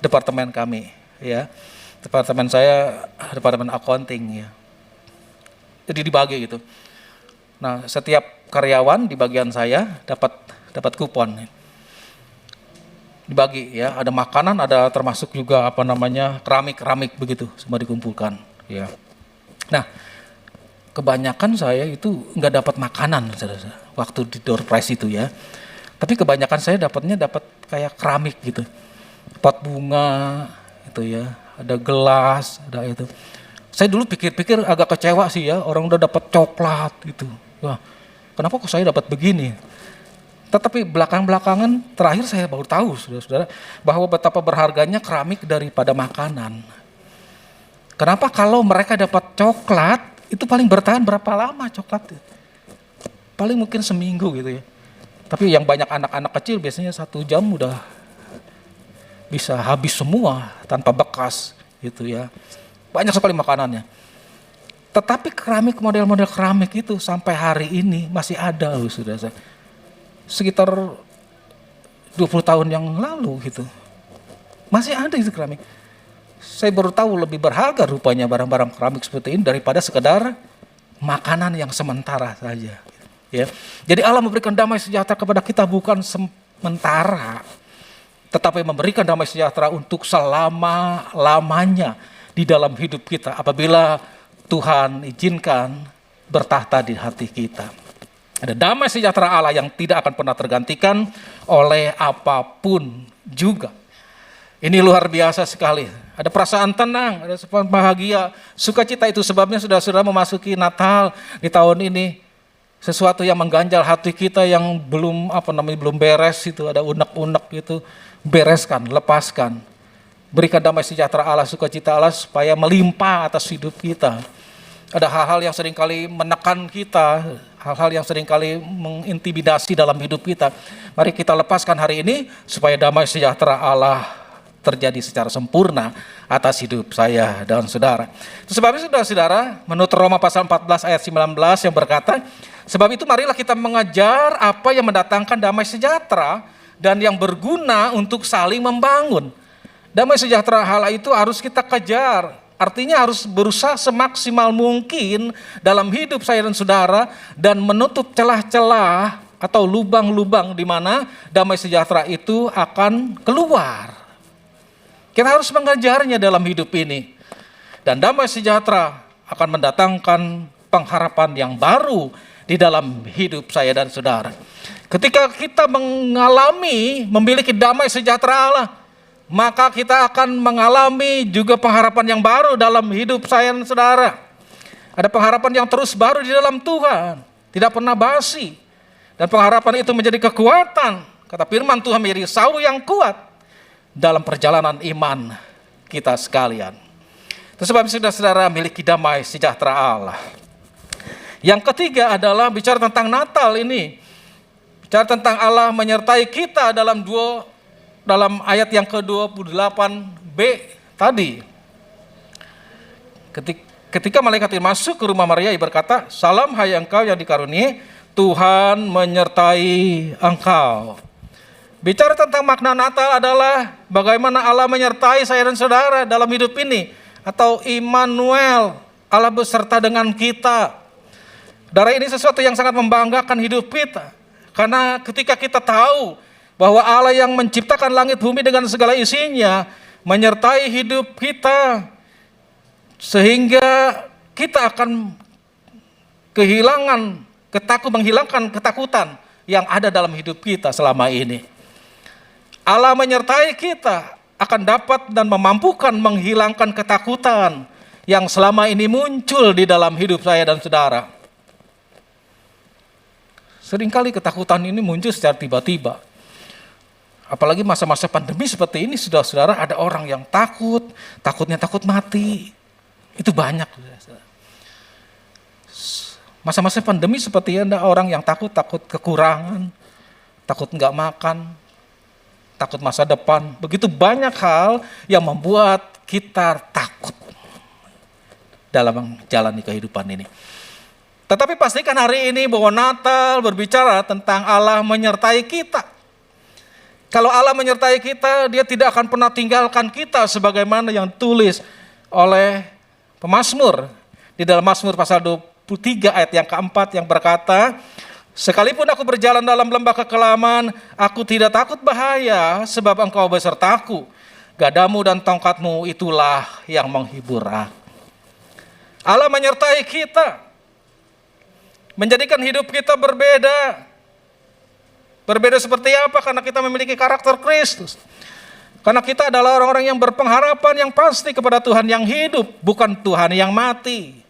departemen kami ya. Departemen saya departemen accounting ya. Jadi dibagi gitu. Nah, setiap karyawan di bagian saya dapat kupon. Dibagi ya, ada makanan, ada termasuk juga keramik begitu, semua dikumpulkan ya. Nah, kebanyakan saya itu nggak dapat makanan waktu di door prize itu ya. Tapi kebanyakan saya dapat kayak keramik gitu, pot bunga itu ya, ada gelas, ada itu. Saya dulu pikir-pikir agak kecewa sih ya, orang udah dapat coklat gitu. Wah, kenapa kok saya dapat begini? Tetapi belakangan terakhir saya baru tahu saudara-saudara bahwa betapa berharganya keramik daripada makanan. Kenapa kalau mereka dapat coklat itu paling bertahan berapa lama coklat? Paling mungkin seminggu gitu ya. Tapi yang banyak anak-anak kecil biasanya 1 jam udah bisa habis semua tanpa bekas gitu ya. Banyak sekali makanannya. Tetapi model-model keramik itu sampai hari ini masih ada loh saudara. Sekitar 20 tahun yang lalu gitu. Masih ada itu keramik. Saya baru tahu lebih berharga rupanya barang-barang keramik seperti ini daripada sekedar makanan yang sementara saja. Ya. Jadi Allah memberikan damai sejahtera kepada kita bukan sementara, tetapi memberikan damai sejahtera untuk selama-lamanya di dalam hidup kita apabila Tuhan izinkan bertahta di hati kita. Ada damai sejahtera Allah yang tidak akan pernah tergantikan oleh apapun juga. Ini luar biasa sekali. Ada perasaan tenang, ada perasaan bahagia, sukacita. Itu sebabnya saudara-saudara memasuki Natal di tahun ini. Sesuatu yang mengganjal hati kita yang belum beres itu, ada unek-unek gitu, bereskan, lepaskan. Berikan damai sejahtera Allah, sukacita Allah supaya melimpah atas hidup kita. Ada hal-hal yang seringkali menekan kita, hal-hal yang seringkali mengintimidasi dalam hidup kita. Mari kita lepaskan hari ini supaya damai sejahtera Allah terjadi secara sempurna atas hidup saya dan saudara. Sebabnya saudara-saudara, menurut Roma pasal 14 ayat 19 yang berkata, sebab itu marilah kita mengejar apa yang mendatangkan damai sejahtera dan yang berguna untuk saling membangun. Damai sejahtera Allah itu harus kita kejar. Artinya harus berusaha semaksimal mungkin dalam hidup saya dan saudara dan menutup celah-celah atau lubang-lubang di mana damai sejahtera itu akan keluar. Kita harus mengejarnya dalam hidup ini. Dan damai sejahtera akan mendatangkan pengharapan yang baru di dalam hidup saya dan saudara. Ketika kita memiliki damai sejahtera Allah, maka kita akan mengalami juga pengharapan yang baru dalam hidup saya dan saudara. Ada pengharapan yang terus baru di dalam Tuhan, tidak pernah basi. Dan pengharapan itu menjadi kekuatan, kata firman Tuhan, menjadi sawu yang kuat dalam perjalanan iman kita sekalian. Itu sebab saudara-saudara miliki damai sejahtera Allah. Yang ketiga adalah bicara tentang Natal ini. Bicara tentang Allah menyertai kita dalam ayat yang ke-28b tadi. Ketika malaikat itu masuk ke rumah Maria, ia berkata, "Salam hai engkau yang dikaruniai, Tuhan menyertai engkau." Bicara tentang makna Natal adalah bagaimana Allah menyertai saya dan saudara dalam hidup ini, atau Immanuel, Allah beserta dengan kita. Saudara, ini sesuatu yang sangat membanggakan hidup kita. Karena ketika kita tahu bahwa Allah yang menciptakan langit bumi dengan segala isinya menyertai hidup kita, sehingga kita akan menghilangkan ketakutan yang ada dalam hidup kita selama ini. Allah menyertai kita akan dapat dan memampukan menghilangkan ketakutan yang selama ini muncul di dalam hidup saya dan saudara. Seringkali ketakutan ini muncul secara tiba-tiba. Apalagi masa-masa pandemi seperti ini, saudara-saudara, ada orang yang takut mati. Itu banyak. Masa-masa pandemi seperti ada orang yang takut kekurangan, takut nggak makan, takut masa depan. Begitu banyak hal yang membuat kita takut dalam menjalani kehidupan ini. Tetapi pastikan hari ini bahwa Natal berbicara tentang Allah menyertai kita. Kalau Allah menyertai kita, Dia tidak akan pernah tinggalkan kita, sebagaimana yang tulis oleh pemazmur di dalam Mazmur pasal 23 ayat yang keempat yang berkata, "Sekalipun aku berjalan dalam lembah kekelaman, aku tidak takut bahaya, sebab Engkau besertaku. Gadamu dan tongkatmu itulah yang menghibur aku." Allah menyertai kita, menjadikan hidup kita berbeda. Berbeda seperti apa? Karena kita memiliki karakter Kristus. Karena kita adalah orang-orang yang berpengharapan yang pasti kepada Tuhan yang hidup, bukan Tuhan yang mati.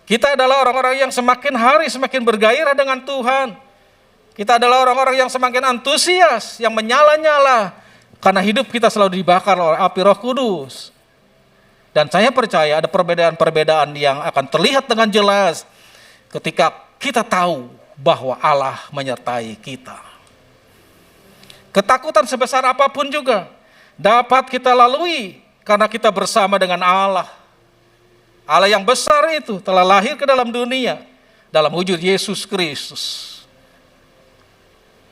Kita adalah orang-orang yang semakin hari semakin bergairah dengan Tuhan. Kita adalah orang-orang yang semakin antusias, yang menyala-nyala, karena hidup kita selalu dibakar oleh api Roh Kudus. Dan saya percaya ada perbedaan-perbedaan yang akan terlihat dengan jelas ketika kita tahu bahwa Allah menyertai kita. Ketakutan sebesar apapun juga dapat kita lalui karena kita bersama dengan Allah. Allah yang besar itu telah lahir ke dalam dunia dalam wujud Yesus Kristus.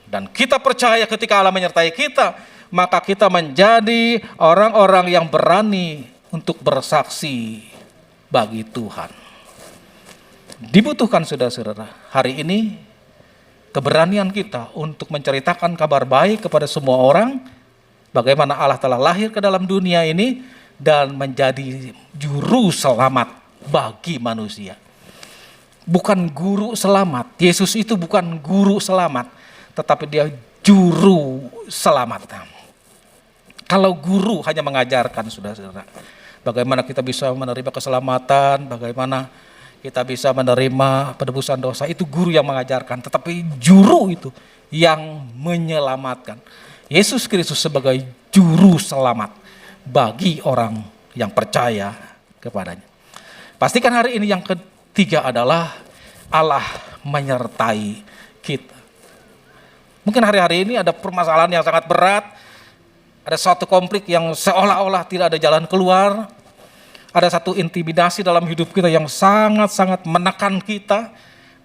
Dan kita percaya ketika Allah menyertai kita, maka kita menjadi orang-orang yang berani untuk bersaksi bagi Tuhan. Dibutuhkan saudara-saudara hari ini keberanian kita untuk menceritakan kabar baik kepada semua orang, bagaimana Allah telah lahir ke dalam dunia ini dan menjadi juru selamat bagi manusia. Bukan guru selamat, Yesus itu bukan guru selamat, tetapi Dia juru selamat. Kalau guru hanya mengajarkan, saudara-saudara, bagaimana kita bisa menerima keselamatan, bagaimana kita bisa menerima penebusan dosa, itu guru yang mengajarkan. Tetapi juru itu yang menyelamatkan. Yesus Kristus sebagai juru selamat bagi orang yang percaya kepadanya. Pastikan hari ini yang ketiga adalah Allah menyertai kita. Mungkin hari-hari ini ada permasalahan yang sangat berat, ada suatu konflik yang seolah-olah tidak ada jalan keluar. Ada satu intimidasi dalam hidup kita yang sangat-sangat menekan kita.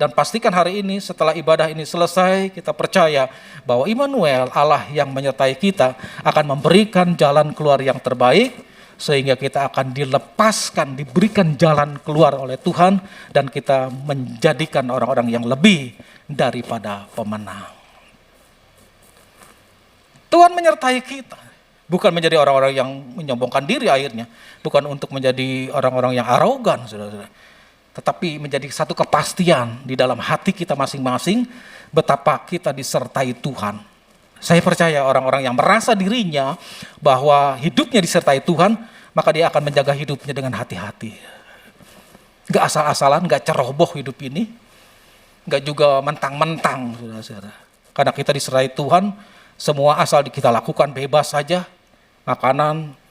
Dan pastikan hari ini setelah ibadah ini selesai, kita percaya bahwa Immanuel, Allah yang menyertai kita, akan memberikan jalan keluar yang terbaik, sehingga kita akan dilepaskan, diberikan jalan keluar oleh Tuhan, dan kita menjadikan orang-orang yang lebih daripada pemenang. Tuhan menyertai kita, bukan menjadi orang-orang yang menyombongkan diri akhirnya, bukan untuk menjadi orang-orang yang arogan, saudara-saudara, tetapi menjadi satu kepastian di dalam hati kita masing-masing betapa kita disertai Tuhan. Saya percaya orang-orang yang merasa dirinya bahwa hidupnya disertai Tuhan, maka dia akan menjaga hidupnya dengan hati-hati. Gak asal-asalan, gak ceroboh hidup ini, gak juga mentang-mentang, saudara-saudara. Karena kita disertai Tuhan, semua asal kita lakukan bebas saja. Makanan,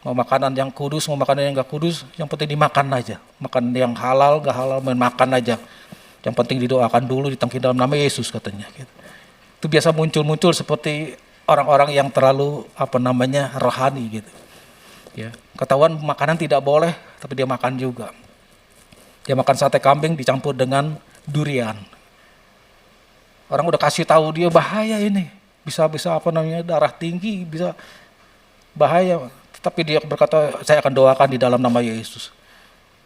mau makanan yang kudus, mau makanan yang gak kudus, yang penting dimakan aja. Makan yang halal, gak halal, makan aja. Yang penting didoakan dulu, ditangkin dalam nama Yesus katanya. Itu biasa muncul-muncul seperti orang-orang yang terlalu rohani gitu. Ya, ketahuan makanan tidak boleh, tapi dia makan juga. Dia makan sate kambing dicampur dengan durian. Orang udah kasih tahu dia bahaya ini, bisa darah tinggi, bisa bahaya. Tapi dia berkata, saya akan doakan di dalam nama Yesus.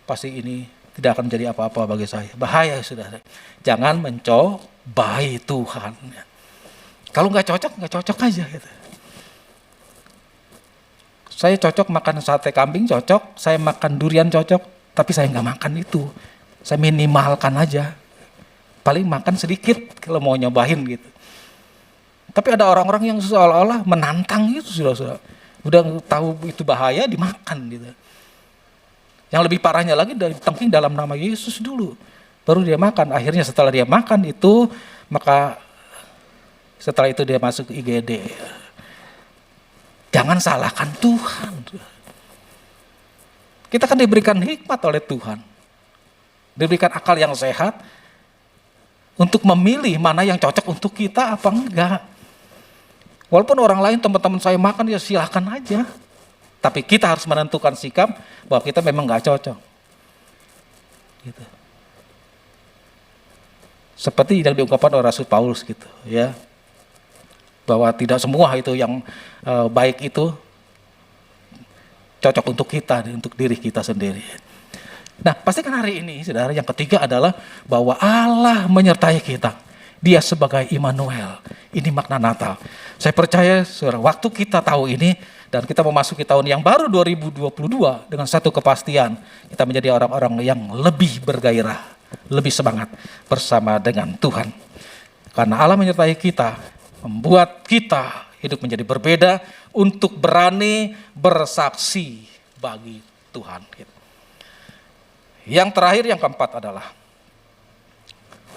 Pasti ini tidak akan menjadi apa-apa bagi saya. Bahaya, saudara. Jangan mencobai Tuhan. Kalau nggak cocok aja. Gitu. Saya cocok makan sate kambing, cocok. Saya makan durian, cocok. Tapi saya nggak makan itu. Saya minimalkan aja. Paling makan sedikit kalau mau nyobain gitu. Tapi ada orang-orang yang seolah-olah menantang itu, saudara-saudara. Udah tahu itu bahaya, dimakan gitu. Yang lebih parahnya lagi, ditangking dalam nama Yesus dulu. Baru dia makan. Akhirnya setelah dia makan itu, maka setelah itu dia masuk ke IGD. Jangan salahkan Tuhan. Kita kan diberikan hikmat oleh Tuhan. Diberikan akal yang sehat untuk memilih mana yang cocok untuk kita apa enggak. Walaupun orang lain, teman-teman saya makan, ya silahkan aja. Tapi kita harus menentukan sikap bahwa kita memang enggak cocok. Gitu. Seperti yang diungkapkan oleh Rasul Paulus gitu, ya. Bahwa tidak semua itu yang baik itu cocok untuk kita, untuk diri kita sendiri. Nah, pastikan hari ini, saudara, yang ketiga adalah bahwa Allah menyertai kita. Dia sebagai Immanuel. Ini makna Natal. Saya percaya, saudara, waktu kita tahu ini dan kita memasuki tahun yang baru 2022 dengan satu kepastian, kita menjadi orang-orang yang lebih bergairah, lebih semangat bersama dengan Tuhan. Karena Allah menyertai kita, membuat kita hidup menjadi berbeda untuk berani bersaksi bagi Tuhan. Yang terakhir, yang keempat adalah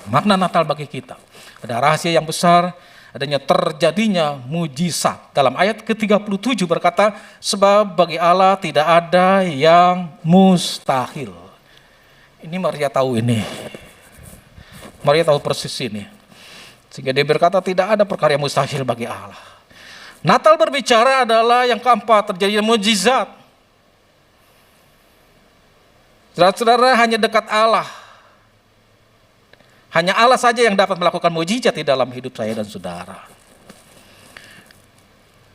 makna Natal bagi kita. Ada rahasia yang besar, adanya terjadinya mujizat. Dalam ayat ke-37 berkata, sebab bagi Allah tidak ada yang mustahil. Ini Maria tahu ini. Maria tahu persis ini. Sehingga dia berkata tidak ada perkara yang mustahil bagi Allah. Natal berbicara adalah yang keempat, terjadinya mujizat. Saudara-saudara, hanya dekat Allah. Hanya Allah saja yang dapat melakukan mujizat di dalam hidup saya dan saudara.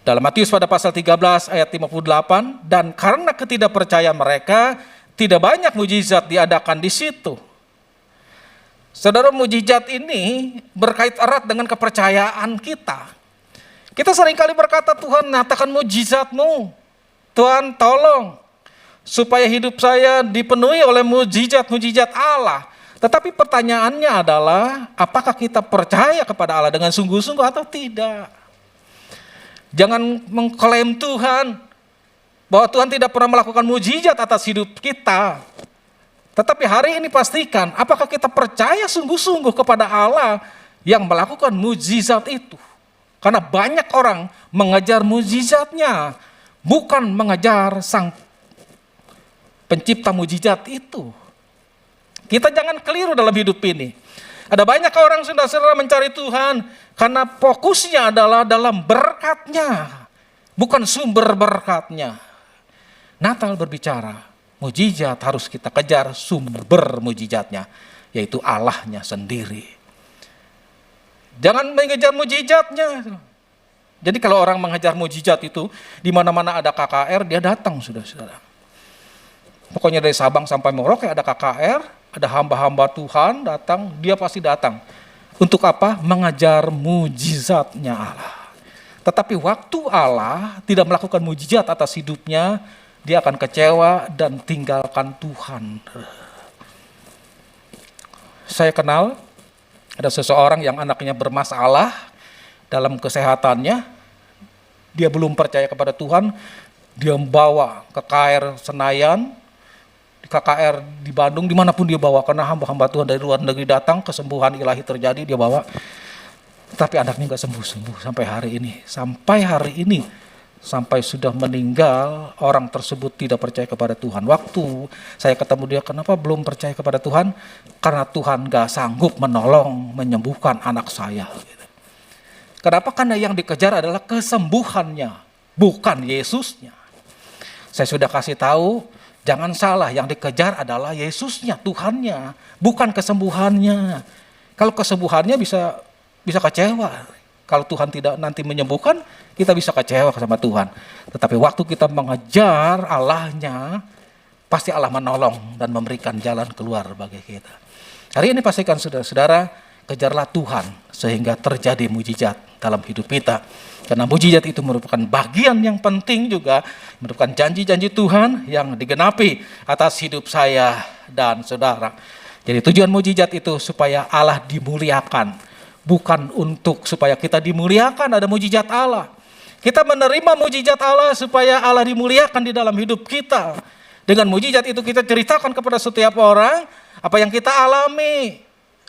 Dalam Matius pada pasal 13 ayat 58, dan karena ketidakpercayaan mereka, tidak banyak mujizat diadakan di situ. Saudara, mujizat ini berkait erat dengan kepercayaan kita. Kita seringkali berkata, Tuhan nyatakan mujizat-Mu. Tuhan tolong supaya hidup saya dipenuhi oleh mujizat-mujizat Allah. Tetapi pertanyaannya adalah, apakah kita percaya kepada Allah dengan sungguh-sungguh atau tidak? Jangan mengklaim Tuhan, bahwa Tuhan tidak pernah melakukan mujizat atas hidup kita. Tetapi hari ini pastikan, apakah kita percaya sungguh-sungguh kepada Allah yang melakukan mujizat itu? Karena banyak orang mengejar mujizatnya, bukan mengejar sang pencipta mujizat itu. Kita jangan keliru dalam hidup ini. Ada banyak orang saudara-saudara mencari Tuhan karena fokusnya adalah dalam berkatnya, bukan sumber berkatnya. Natal berbicara, mujizat harus kita kejar sumber mujizatnya, yaitu Allahnya sendiri. Jangan mengejar mujizatnya. Jadi kalau orang mengejar mujizat itu, di mana-mana ada KKR, dia datang, saudara-saudara. Pokoknya dari Sabang sampai Merauke ada KKR, ada hamba-hamba Tuhan datang, dia pasti datang. Untuk apa? Mengejar mujizatnya Allah. Tetapi waktu Allah tidak melakukan mujizat atas hidupnya, dia akan kecewa dan tinggalkan Tuhan. Saya kenal ada seseorang yang anaknya bermasalah dalam kesehatannya, dia belum percaya kepada Tuhan, dia membawa ke KKR Senayan, di KKR di Bandung, dimanapun dia bawa, karena hamba-hamba Tuhan dari luar negeri datang, kesembuhan ilahi terjadi, dia bawa. Tapi anaknya nggak sembuh-sembuh sampai hari ini. Sampai sudah meninggal, orang tersebut tidak percaya kepada Tuhan. Waktu saya ketemu dia, kenapa belum percaya kepada Tuhan? Karena Tuhan gak sanggup menolong, menyembuhkan anak saya. Kenapa? Karena yang dikejar adalah kesembuhannya, bukan Yesusnya. Saya sudah kasih tahu, jangan salah, yang dikejar adalah Yesusnya, Tuhannya, bukan kesembuhannya. Kalau kesembuhannya bisa kecewa. Kalau Tuhan tidak nanti menyembuhkan, kita bisa kecewa sama Tuhan. Tetapi waktu kita mengejar Allahnya, pasti Allah menolong dan memberikan jalan keluar bagi kita. Hari ini pastikan saudara-saudara, kejarlah Tuhan sehingga terjadi mujizat dalam hidup kita. Karena mujizat itu merupakan bagian yang penting juga, merupakan janji-janji Tuhan yang digenapi atas hidup saya dan saudara. Jadi tujuan mujizat itu supaya Allah dimuliakan. Bukan untuk supaya kita dimuliakan, ada mujizat Allah. Kita menerima mujizat Allah supaya Allah dimuliakan di dalam hidup kita. Dengan mujizat itu kita ceritakan kepada setiap orang apa yang kita alami,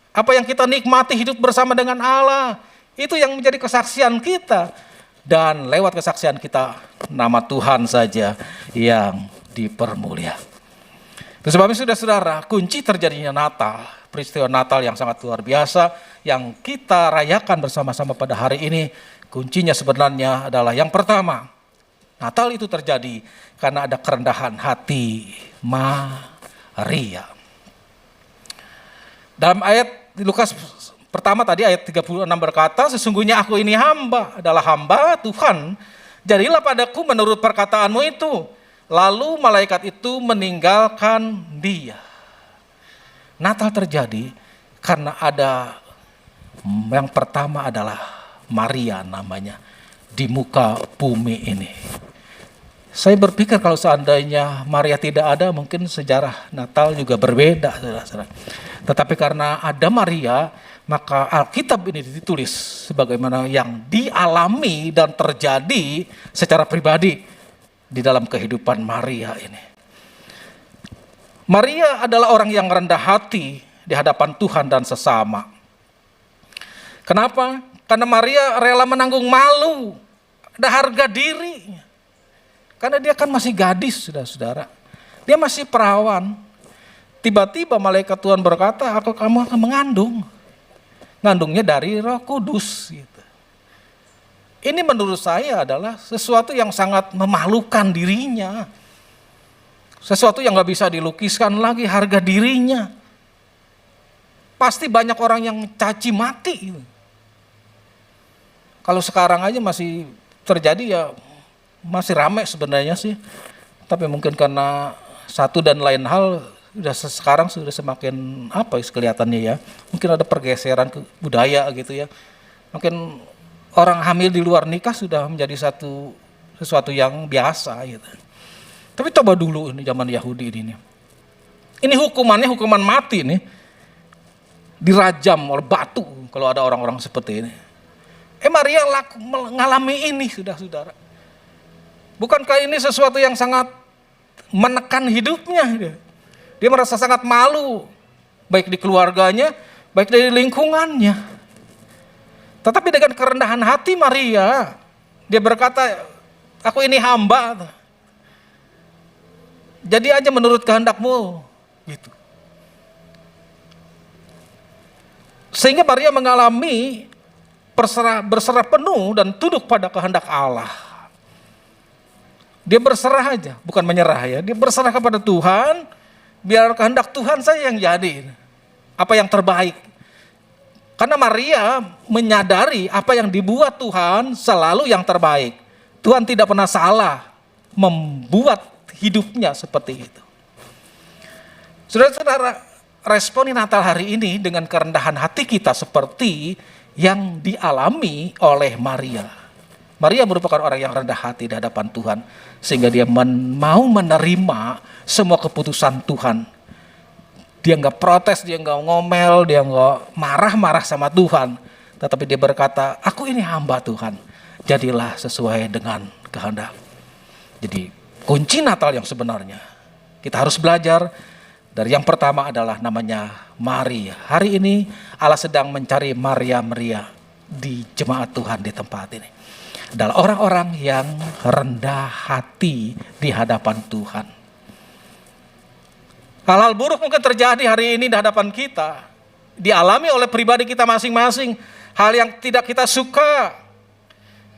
apa yang kita nikmati hidup bersama dengan Allah. Itu yang menjadi kesaksian kita. Dan lewat kesaksian kita, nama Tuhan saja yang dipermuliakan. Sebabnya saudara-saudara, kunci terjadinya Natal, peristiwa Natal yang sangat luar biasa, yang kita rayakan bersama-sama pada hari ini, kuncinya sebenarnya adalah yang pertama, Natal itu terjadi karena ada kerendahan hati Maria. Dalam ayat di Lukas pertama tadi ayat 36 berkata, sesungguhnya aku ini hamba, adalah hamba Tuhan, jadilah padaku menurut perkataanmu itu. Lalu malaikat itu meninggalkan dia. Natal terjadi karena ada yang pertama adalah Maria namanya di muka bumi ini. Saya berpikir kalau seandainya Maria tidak ada, mungkin sejarah Natal juga berbeda, saudara-saudara. Tetapi karena ada Maria, maka Alkitab ini ditulis sebagaimana yang dialami dan terjadi secara pribadi di dalam kehidupan Maria ini. Maria adalah orang yang rendah hati di hadapan Tuhan dan sesama. Kenapa? Karena Maria rela menanggung malu, ada harga diri. Karena dia kan masih gadis, saudara-saudara. Dia masih perawan. Tiba-tiba malaikat Tuhan berkata, kamu akan mengandung. Ngandungnya dari Roh Kudus. Gitu. Ini menurut saya adalah sesuatu yang sangat memalukan dirinya. Sesuatu yang gak bisa dilukiskan lagi, harga dirinya. Pasti banyak orang yang caci maki. Kalau sekarang aja masih terjadi ya masih ramai sebenarnya sih. Tapi mungkin karena satu dan lain hal sekarang sudah semakin kelihatannya ya. Mungkin ada pergeseran ke budaya gitu ya. Mungkin orang hamil di luar nikah sudah menjadi sesuatu yang biasa gitu. Tapi coba dulu ini zaman Yahudi ini. Ini hukumannya hukuman mati nih. Dirajam oleh batu kalau ada orang-orang seperti ini. Maria mengalami ini saudara-saudara. Bukankah ini sesuatu yang sangat menekan hidupnya? Dia merasa sangat malu. Baik di keluarganya, baik dari lingkungannya. Tetapi dengan kerendahan hati Maria, dia berkata, aku ini hamba. Jadi aja menurut kehendakmu. Gitu. Sehingga Maria mengalami berserah penuh dan tunduk pada kehendak Allah. Dia berserah aja, bukan menyerah ya. Dia berserah kepada Tuhan, biar kehendak Tuhan saja yang jadi. apa yang terbaik. Karena Maria menyadari apa yang dibuat Tuhan selalu yang terbaik. Tuhan tidak pernah salah membuat hidupnya seperti itu. Saudara-saudara, responi Natal hari ini dengan kerendahan hati kita seperti yang dialami oleh Maria. Maria merupakan orang yang rendah hati di hadapan Tuhan, sehingga dia mau menerima semua keputusan Tuhan. Dia nggak protes, dia nggak ngomel, dia nggak marah-marah sama Tuhan. Tetapi dia berkata, aku ini hamba Tuhan, jadilah sesuai dengan kehendak. Jadi kunci Natal yang sebenarnya, kita harus belajar dari yang pertama adalah namanya Maria. Hari ini Allah sedang mencari Maria di jemaat Tuhan di tempat ini. Adalah orang-orang yang rendah hati di hadapan Tuhan. Hal-hal buruk mungkin terjadi hari ini di hadapan kita. Dialami oleh pribadi kita masing-masing. Hal yang tidak kita suka.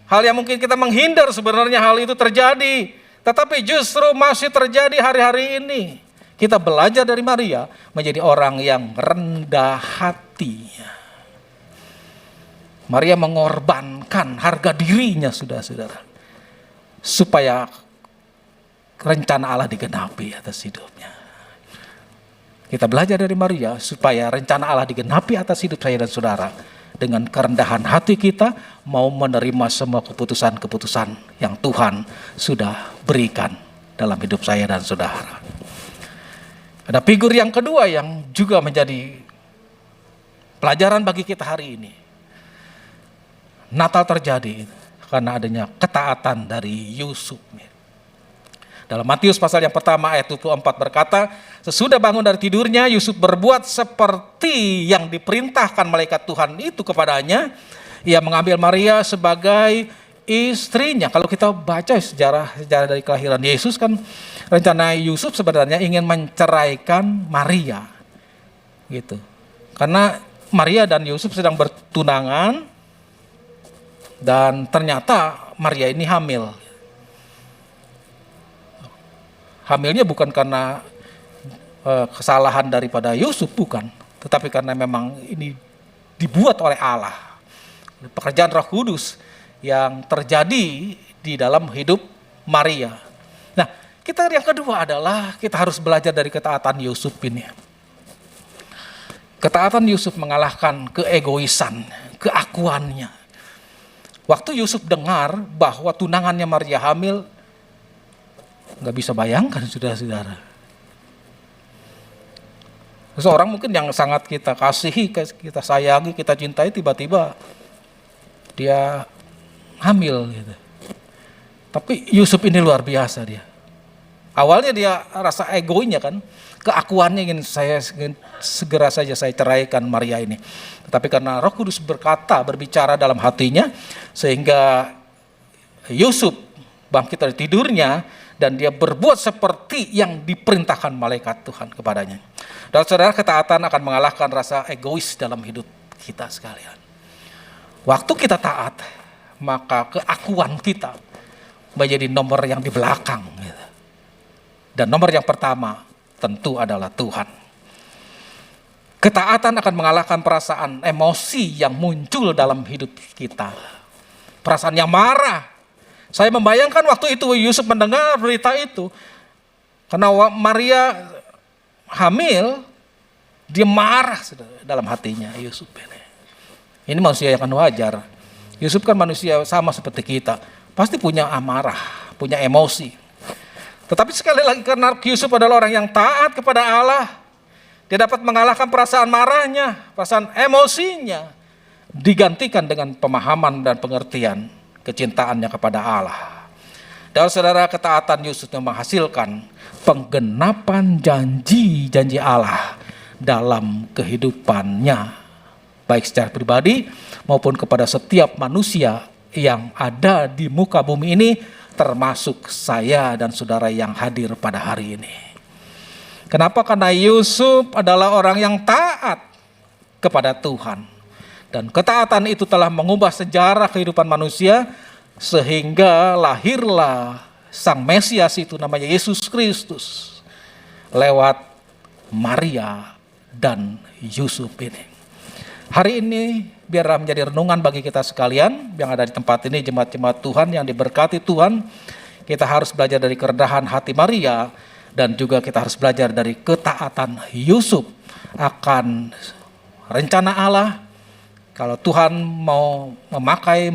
Hal yang mungkin kita menghindar sebenarnya hal itu terjadi. Tetapi justru masih terjadi hari-hari ini. Kita belajar dari Maria menjadi orang yang rendah hati. Maria mengorbankan harga dirinya, saudara-saudara. Supaya rencana Allah digenapi atas hidupnya. Kita belajar dari Maria supaya rencana Allah digenapi atas hidup saya dan saudara. Dengan kerendahan hati kita mau menerima semua keputusan-keputusan yang Tuhan sudah berikan dalam hidup saya dan saudara. Ada figur yang kedua yang juga menjadi pelajaran bagi kita hari ini. Natal terjadi karena adanya ketaatan dari Yusuf. Dalam Matius pasal yang pertama ayat 24 berkata, sesudah bangun dari tidurnya, Yusuf berbuat seperti yang diperintahkan malaikat Tuhan itu kepadanya. Ia mengambil Maria sebagai istrinya. Kalau kita baca sejarah dari kelahiran Yesus kan, rencana Yusuf sebenarnya ingin menceraikan Maria. Gitu. Karena Maria dan Yusuf sedang bertunangan dan ternyata Maria ini hamil. Hamilnya bukan karena kesalahan daripada Yusuf, bukan. Tetapi karena memang ini dibuat oleh Allah. Pekerjaan Roh Kudus yang terjadi di dalam hidup Maria. Nah, yang kedua adalah kita harus belajar dari ketaatan Yusuf ini. Ketaatan Yusuf mengalahkan keegoisan, keakuannya. Waktu Yusuf dengar bahwa tunangannya Maria hamil, nggak bisa bayangkan saudara-saudara. Seseorang mungkin yang sangat kita kasihi, kita sayangi, kita cintai, tiba-tiba dia hamil gitu. Tapi Yusuf ini luar biasa dia. Awalnya dia rasa egonya kan, keakuannya ingin segera saja saya ceraikan Maria ini. Tetapi karena Roh Kudus berbicara dalam hatinya, sehingga Yusuf bangkit dari tidurnya dan dia berbuat seperti yang diperintahkan malaikat Tuhan kepadanya. Dan saudara, ketaatan akan mengalahkan rasa egois dalam hidup kita sekalian. Waktu kita taat, maka keakuan kita menjadi nomor yang di belakang. Dan nomor yang pertama tentu adalah Tuhan. Ketaatan akan mengalahkan perasaan emosi yang muncul dalam hidup kita. Perasaan yang marah. Saya membayangkan waktu itu Yusuf mendengar berita itu. Karena Maria hamil, dia marah dalam hatinya Yusuf ini. Ini manusia yang wajar. Yusuf kan manusia sama seperti kita. Pasti punya amarah, punya emosi. Tetapi sekali lagi karena Yusuf adalah orang yang taat kepada Allah, dia dapat mengalahkan perasaan marahnya, perasaan emosinya, digantikan dengan pemahaman dan pengertian kecintaannya kepada Allah. Dan saudara, ketaatan Yusuf menghasilkan penggenapan janji-janji Allah dalam kehidupannya, baik secara pribadi maupun kepada setiap manusia yang ada di muka bumi ini, termasuk saya dan saudara yang hadir pada hari ini. Kenapa? Karena Yusuf adalah orang yang taat kepada Tuhan. Dan ketaatan itu telah mengubah sejarah kehidupan manusia, sehingga lahirlah Sang Mesias itu namanya Yesus Kristus lewat Maria dan Yusuf ini. Hari ini biarlah menjadi renungan bagi kita sekalian yang ada di tempat ini, jemaat-jemaat Tuhan yang diberkati Tuhan. Kita harus belajar dari kerendahan hati Maria dan juga kita harus belajar dari ketaatan Yusuf akan rencana Allah. Kalau Tuhan mau memakai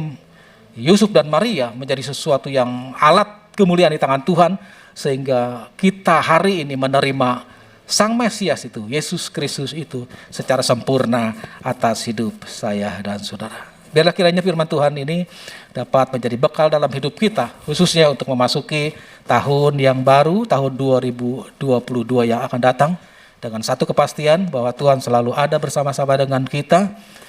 Yusuf dan Maria menjadi sesuatu yang alat kemuliaan di tangan Tuhan, sehingga kita hari ini menerima Sang Mesias itu, Yesus Kristus itu secara sempurna atas hidup saya dan saudara. Biarlah kiranya firman Tuhan ini dapat menjadi bekal dalam hidup kita, khususnya untuk memasuki tahun yang baru, tahun 2022 yang akan datang, dengan satu kepastian bahwa Tuhan selalu ada bersama-sama dengan kita,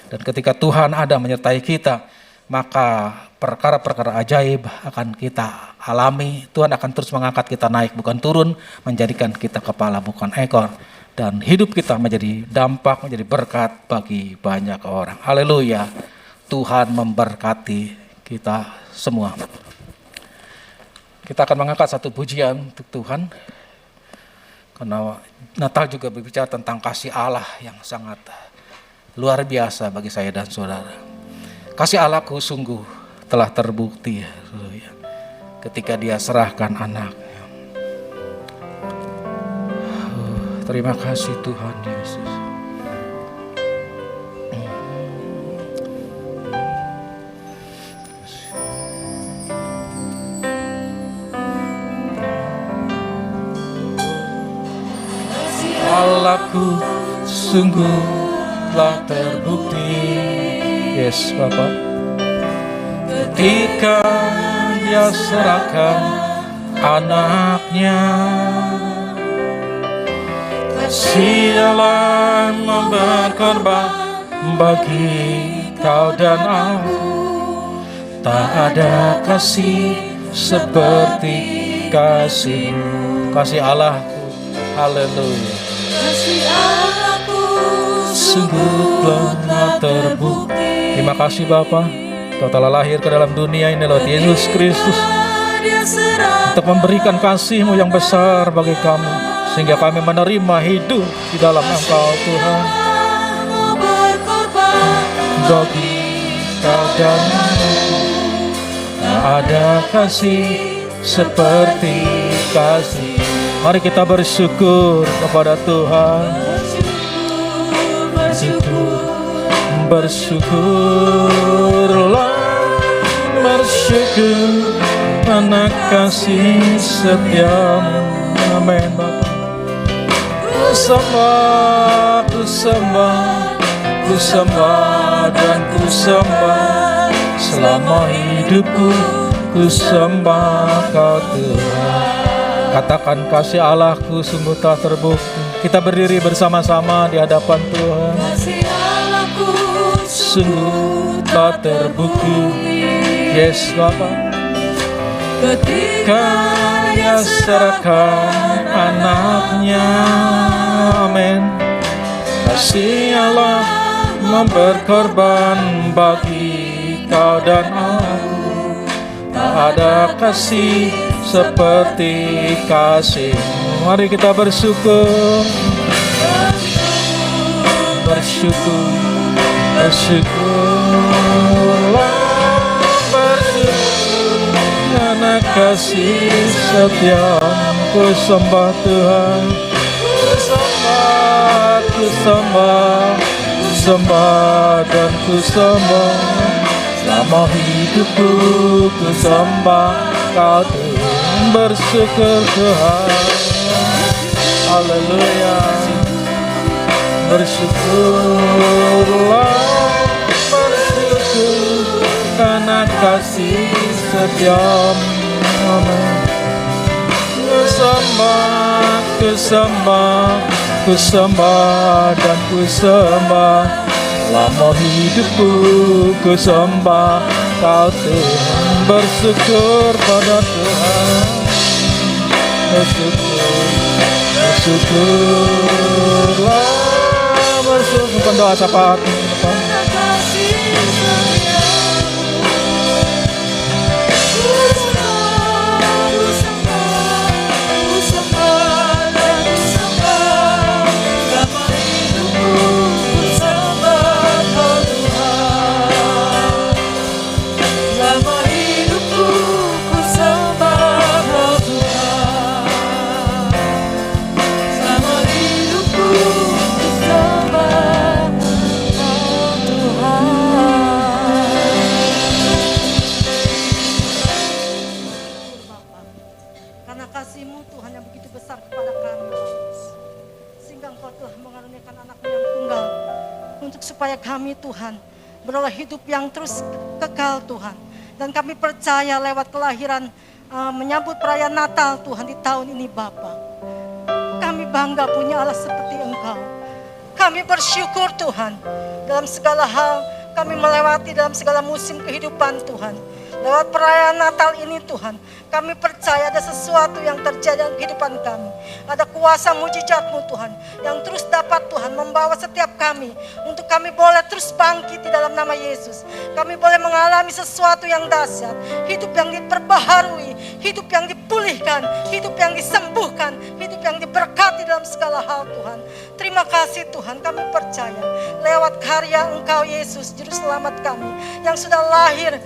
dan ketika Tuhan ada menyertai kita, maka perkara-perkara ajaib akan kita alami. Tuhan akan terus mengangkat kita naik, bukan turun, menjadikan kita kepala, bukan ekor. Dan hidup kita menjadi dampak, menjadi berkat bagi banyak orang. Haleluya. Tuhan memberkati kita semua. Kita akan mengangkat satu pujian untuk Tuhan. Karena Natal juga berbicara tentang kasih Allah yang sangat luar biasa bagi saya dan saudara. Kasih Allahku sungguh telah terbukti, ketika Dia serahkan anaknya. Terima kasih Tuhan Yesus. Kasih Allahku sungguh telah terbukti. Yes, Bapak. Ketika Dia serahkan anaknya, kasih Allah berkorban bagi kau dan aku. Tak ada kasih seperti kasih-Mu. Kasih Allahku, haleluya. Kasih Allahku sungguh telah terbukti. Terima kasih Bapa, Kau telah lahir ke dalam dunia ini lewat Yesus Kristus untuk memberikan kasih-Mu yang besar bagi kami, sehingga kami menerima hidup di dalam Engkau Tuhan. Bagi Kau dan aku, tak ada kasih seperti kasih. Mari kita bersyukur kepada Tuhan. Bersyukurlah, bersyukur karena kasih setiamu. Amin Bapa. Ku sembah, ku sembah, ku sembah dan ku sembah. Selama hidupku ku sembah Kau Tuhan. Katakan kasih Allahku sungguh telah terbukti. Kita berdiri bersama-sama di hadapan Tuhan. Sungguh telah terbukti. Yes Bapa. Ketika Dia serahkan anaknya, amin. Kasih Allah memberkorban bagi kau dan aku. Tak ada kasih seperti kasih-Mu. Mari kita bersyukur. Bersyukur, bersyukurlah, bersyukur karena kasih setiamu. Ku sembah Tuhan, ku sembah, ku sembah, ku sembah dan ku sembah. Selama hidupku ku sembah Kau Tuhan. Bersyukur Tuhan, haleluya. Bersyukurlah, bersyukur karena kasih setiamu. Amin. Ku sembah, ku sembah, ku sembah dan ku sembah. Selama hidupku ku sembah Kau Tuhan. Bersyukur pada Tuhan. Bersyukur, bersyukurlah, bersyukur. Doa syafaat
ini Tuhan beroleh hidup yang terus kekal Tuhan. Dan kami percaya lewat kelahiran menyambut perayaan Natal Tuhan di tahun ini Bapa. Kami bangga punya Allah seperti Engkau. Kami bersyukur Tuhan dalam segala hal kami melewati dalam segala musim kehidupan Tuhan. Lewat perayaan Natal ini Tuhan, kami percaya ada sesuatu yang terjadi dalam kehidupan kami. Ada kuasa mujizat-Mu Tuhan, yang terus dapat Tuhan membawa setiap kami, untuk kami boleh terus bangkit di dalam nama Yesus. Kami boleh mengalami sesuatu yang dahsyat, hidup yang diperbaharui, hidup yang dipulihkan, hidup yang disembuhkan, hidup yang diberkati dalam segala hal Tuhan. Terima kasih Tuhan, kami percaya lewat karya Engkau Yesus, Juru Selamat kami, yang sudah lahir,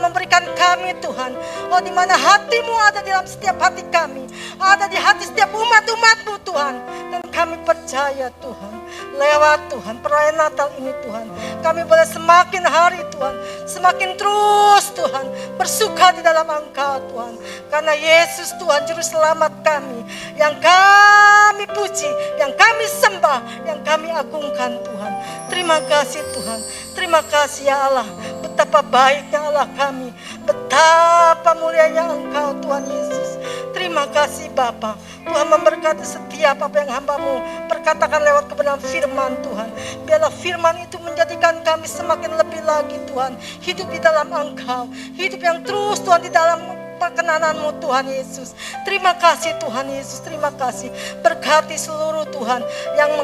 memberikan kami Tuhan, di mana hati-Mu ada di dalam setiap hati kami, ada di hati setiap umat-umat-Mu Tuhan. Dan kami percaya Tuhan, lewat Tuhan perayaan Natal ini Tuhan, kami boleh semakin hari Tuhan, semakin terus Tuhan bersuka di dalam Engkau Tuhan. Karena Yesus Tuhan Juru Selamat kami, yang kami puji, yang kami sembah, yang kami agungkan Tuhan. Terima kasih Tuhan, terima kasih ya Allah. Betapa baiknya Allah kami, betapa mulianya Engkau Tuhan Yesus. Terima kasih Bapa. Tuhan memberkati setiap apa yang hamba-Mu perkatakan lewat kebenaran firman Tuhan. Biarlah firman itu menjadikan kami semakin lebih lagi Tuhan hidup di dalam Engkau, hidup yang terus Tuhan di dalam perkenanan-Mu Tuhan Yesus. Terima kasih Tuhan Yesus, terima kasih. Berkati seluruh Tuhan yang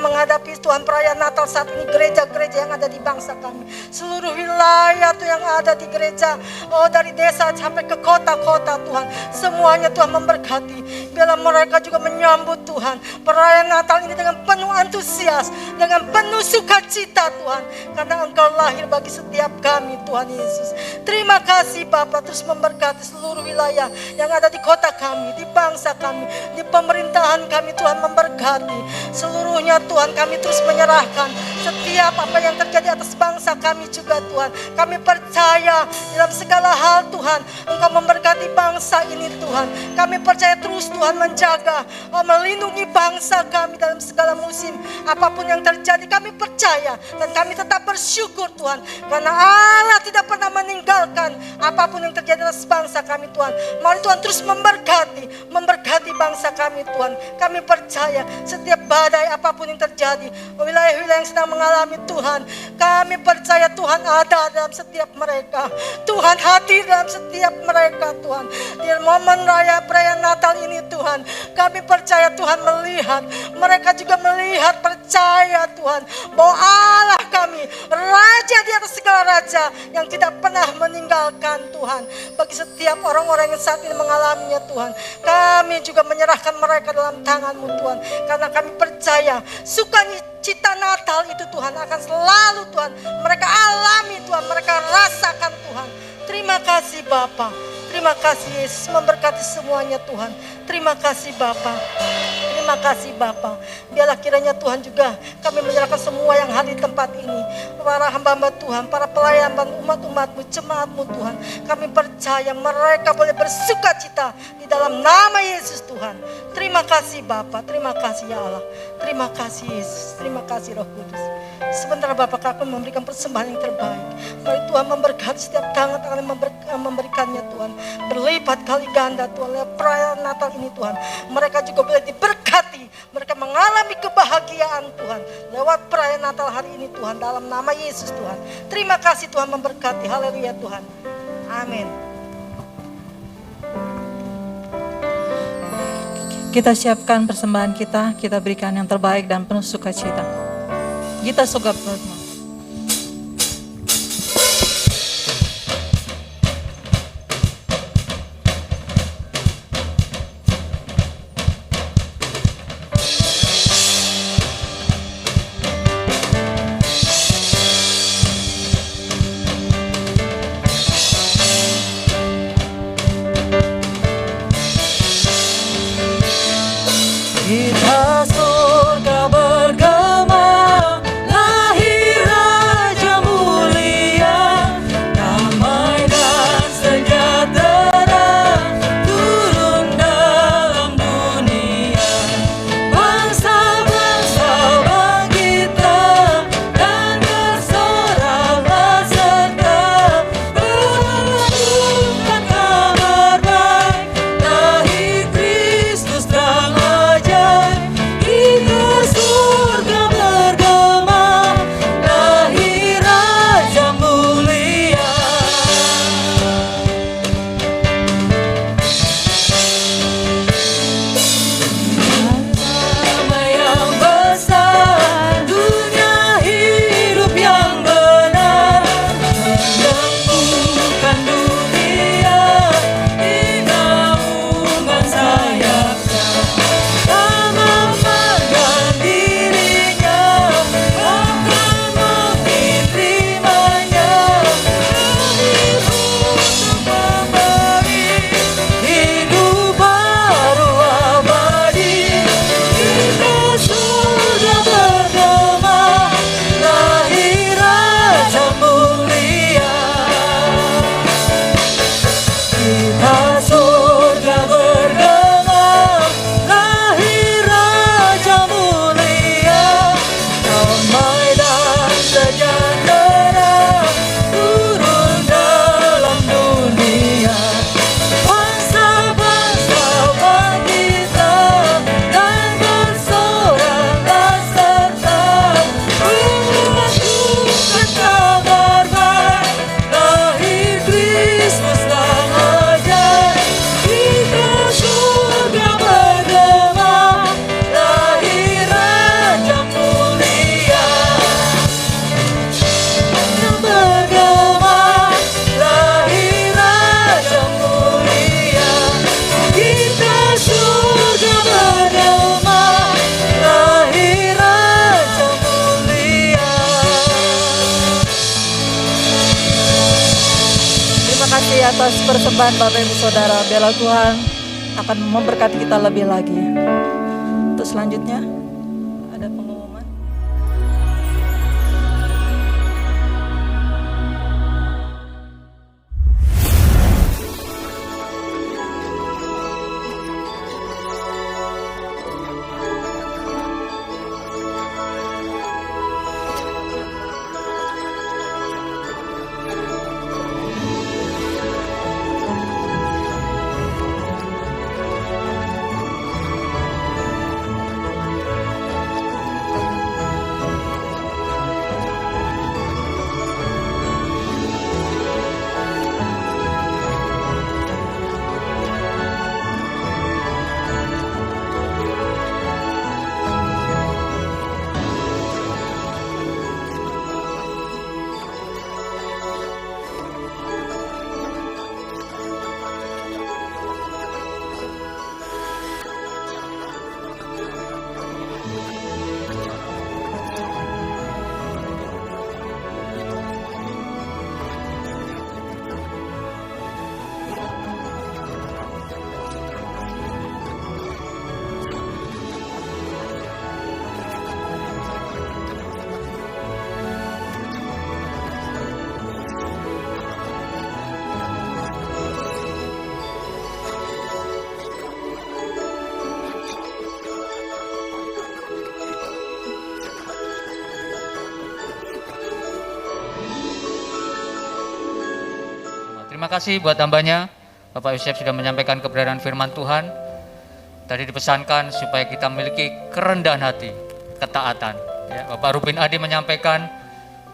menghadapi Tuhan perayaan Natal saat ini, gereja-gereja yang ada di bangsa kami, seluruh wilayah Tuhan yang ada di gereja, dari desa sampai ke kota-kota Tuhan, semuanya Tuhan memberkati. Biarlah mereka juga menyambut Tuhan perayaan Natal ini dengan penuh antusias, dengan penuh sukacita Tuhan, karena Engkau lahir bagi setiap kami Tuhan Yesus. Terima kasih Bapa, terus memberkati seluruh wilayah yang ada di kota kami, di bangsa kami, di pemerintahan kami Tuhan, memberkati seluruhnya Tuhan. Kami terus menyerahkan setiap apa yang terjadi atas bangsa kami juga Tuhan. Kami percaya dalam segala hal Tuhan Engkau memberkati bangsa ini Tuhan. Kami percaya terus Tuhan menjaga, melindungi bangsa kami dalam segala musim apapun yang terjadi. Kami percaya dan kami tetap bersyukur Tuhan, karena Allah tidak pernah meninggalkan apapun yang terjadi atas bangsa kami Tuhan. Mari Tuhan terus memberkati bangsa kami Tuhan. Kami percaya setiap badai apapun yang terjadi, wilayah-wilayah yang sedang mengalami Tuhan, kami percaya Tuhan ada dalam setiap mereka. Tuhan hadir dalam setiap mereka Tuhan. Di momen raya perayaan Natal ini Tuhan, kami percaya Tuhan melihat, mereka juga melihat, percaya Tuhan bahwa Allah kami, Raja di atas segala raja, yang tidak pernah meninggalkan Tuhan. Bagi setiap orang-orang yang saat ini mengalaminya Tuhan, kami juga menyerahkan mereka dalam tangan-Mu Tuhan, karena kami percaya sukacita Natal itu Tuhan akan selalu Tuhan mereka alami Tuhan, mereka rasakan Tuhan. Terima kasih Bapa, terima kasih Yesus, memberkati semuanya Tuhan. Terima kasih Bapa, terima kasih Bapa. Biarlah kiranya Tuhan juga kami menyerahkan semua yang hadir di tempat ini, para hamba-hamba Tuhan, para pelayan dan umat-umat-Mu, jemaat-Mu Tuhan. Kami percaya mereka boleh bersuka cita di dalam nama Yesus Tuhan. Terima kasih Bapa, terima kasih ya Allah. Terima kasih Yesus, terima kasih Roh Kudus. Sebentar Bapak akan memberikan persembahan yang terbaik. Mari Tuhan memberkati setiap tangan akan memberikannya Tuhan. Berlipat kali ganda Tuhan lewat perayaan Natal ini Tuhan. Mereka juga boleh diberkati. Mereka mengalami kebahagiaan Tuhan lewat perayaan Natal hari ini Tuhan. Dalam nama Yesus Tuhan. Terima kasih Tuhan memberkati. Haleluya Tuhan. Amin.
Kita siapkan persembahan kita berikan yang terbaik dan penuh sukacita. Kita sogap perutmu. Kita surga bergema, lahir kasih atas persembahan Bapak Ibu Saudara. Biarlah Tuhan akan memberkati kita lebih lagi. Untuk selanjutnya ada pengumuman.
Terima kasih buat hambanya. Bapak Yosef sudah menyampaikan kebenaran firman Tuhan. Tadi dipesankan supaya kita memiliki kerendahan hati, ketaatan. Ya, Bapak Rubin Adi menyampaikan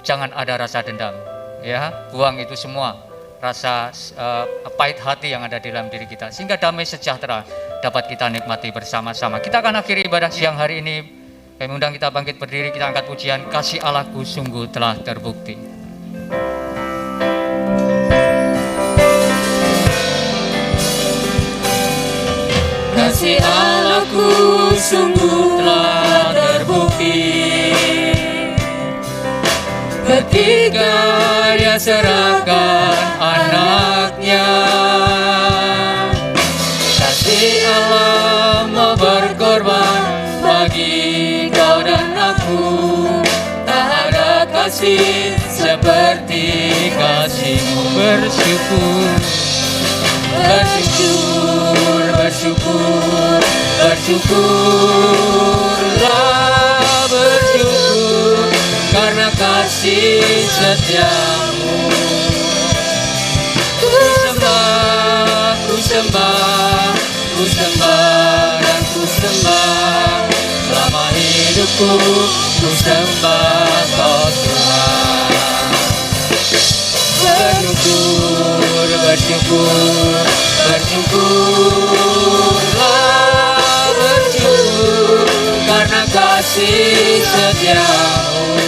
jangan ada rasa dendam. Ya, buang itu semua rasa pahit hati yang ada di dalam diri kita, sehingga damai sejahtera dapat kita nikmati bersama-sama. Kita akan akhiri ibadah siang hari ini. Kami undang kita bangkit berdiri, kita angkat pujian kasih Allahku sungguh telah terbukti. Kasih Allahku sungguh telah terbukti ketika Dia serahkan anaknya. Kasih Allah mau berkorban bagi kau dan aku. Tak ada kasih seperti kasih-Mu. Bersyukur, bersyukur, bersyukur, bersyukurlah, bersyukur karena kasih setia-Mu. Ku sembah, ku sembah, ku sembah dan ku sembah selama hidupku. Ku sembah Kau Tuhan. Bersyukur, bersyukur, bersyukurlah, bersyukur karena kasih setia-Mu.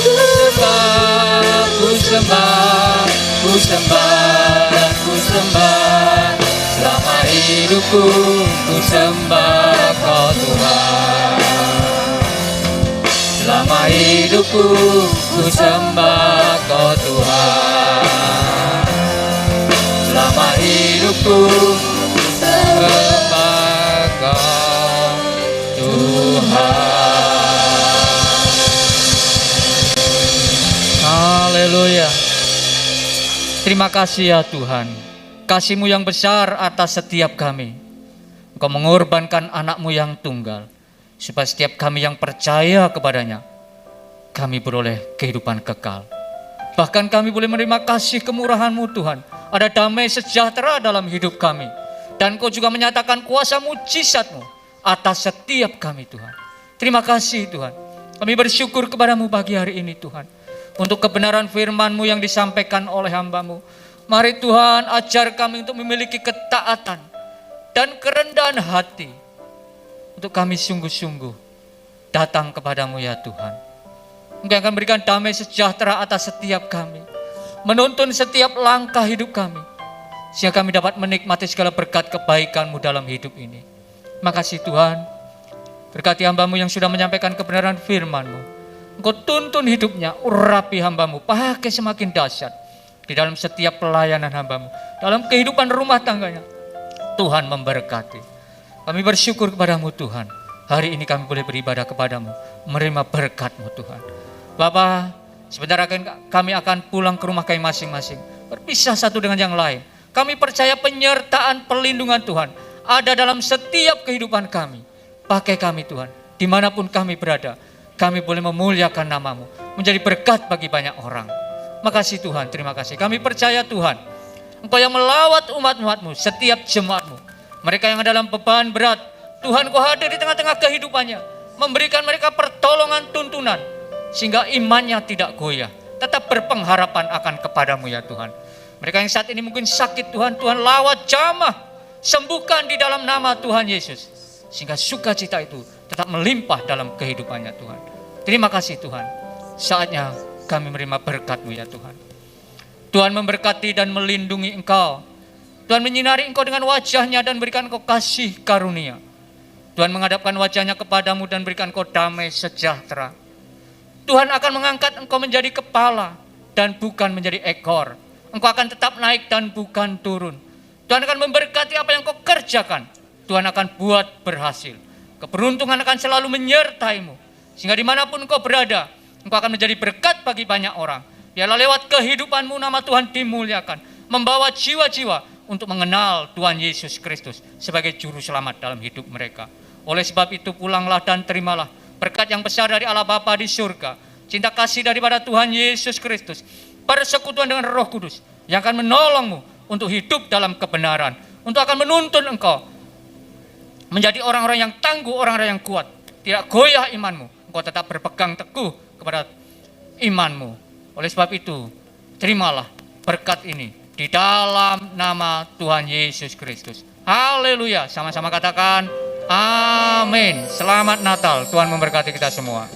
Ku sembah, ku sembah, ku sembah dan ku sembah selama hidupku. Ku sembah Kau Tuhan. Selama hidupku ku sembah Kau Tuhan. Selama hidupku ku sembah Kau Tuhan. Haleluya. Terima kasih ya Tuhan. Kasih-Mu yang besar atas setiap kami. Engkau mengorbankan anak-Mu yang tunggal, supaya setiap kami yang percaya kepadanya, kami beroleh kehidupan kekal. Bahkan kami boleh menerima kasih kemurahan-Mu Tuhan. Ada damai sejahtera dalam hidup kami. Dan Kau juga menyatakan kuasa mujizat-Mu atas setiap kami Tuhan. Terima kasih Tuhan. Kami bersyukur kepada-Mu pagi hari ini Tuhan. Untuk kebenaran firman-Mu yang disampaikan oleh hamba-Mu. Mari Tuhan ajar kami untuk memiliki ketaatan dan kerendahan hati. Untuk kami sungguh-sungguh datang kepada-Mu ya Tuhan. Engkau akan berikan damai sejahtera atas setiap kami. Menuntun setiap langkah hidup kami. Sehingga kami dapat menikmati segala berkat kebaikan-Mu dalam hidup ini. Makasih Tuhan. Berkati hamba-Mu yang sudah menyampaikan kebenaran firman-Mu. Engkau tuntun hidupnya, urapi hamba-Mu, pakai semakin dahsyat. di dalam setiap pelayanan hamba-Mu, dalam kehidupan rumah tangganya. Tuhan memberkati. Kami bersyukur kepadamu Tuhan. Hari ini kami boleh beribadah kepadamu, menerima berkat-Mu Tuhan. Bapa, sebentar kami akan pulang ke rumah kami masing-masing, berpisah satu dengan yang lain. Kami percaya penyertaan perlindungan Tuhan ada dalam setiap kehidupan kami. Pakai kami Tuhan, dimanapun kami berada, kami boleh memuliakan nama-Mu, menjadi berkat bagi banyak orang. Makasih Tuhan, terima kasih. Kami percaya Tuhan, Engkau yang melawat umat-umat-Mu, setiap jemaat-Mu. Mereka yang dalam beban berat, Tuhan Kau hadir di tengah-tengah kehidupannya, memberikan mereka pertolongan tuntunan, sehingga imannya tidak goyah, tetap berpengharapan akan kepadamu ya Tuhan. Mereka yang saat ini mungkin sakit Tuhan, Tuhan lawat jamah, sembuhkan di dalam nama Tuhan Yesus, sehingga sukacita itu tetap melimpah dalam kehidupannya Tuhan. Terima kasih Tuhan, saatnya kami menerima berkat-Mu ya Tuhan. Tuhan memberkati dan melindungi Engkau. Tuhan menyinari Engkau dengan wajah-Nya dan berikan Engkau kasih karunia. Tuhan menghadapkan wajah-Nya kepadamu dan berikan Engkau damai sejahtera. Tuhan akan mengangkat engkau menjadi kepala dan bukan menjadi ekor. Engkau akan tetap naik dan bukan turun. Tuhan akan memberkati apa yang kau kerjakan. Tuhan akan buat berhasil. Keberuntungan akan selalu menyertaimu. Sehingga dimanapun engkau berada, engkau akan menjadi berkat bagi banyak orang. Biarlah lewat kehidupanmu nama Tuhan dimuliakan. Membawa jiwa-jiwa untuk mengenal Tuhan Yesus Kristus sebagai juru selamat dalam hidup mereka. Oleh sebab itu pulanglah dan terimalah berkat yang besar dari Allah Bapa di surga, cinta kasih daripada Tuhan Yesus Kristus, persekutuan dengan Roh Kudus yang akan menolongmu untuk hidup dalam kebenaran, untuk akan menuntun engkau menjadi orang-orang yang tangguh, orang-orang yang kuat, tidak goyah imanmu, engkau tetap berpegang teguh kepada imanmu. Oleh sebab itu, terimalah berkat ini di dalam nama Tuhan Yesus Kristus. Haleluya, sama-sama katakan amin. Selamat Natal, Tuhan memberkati kita semua.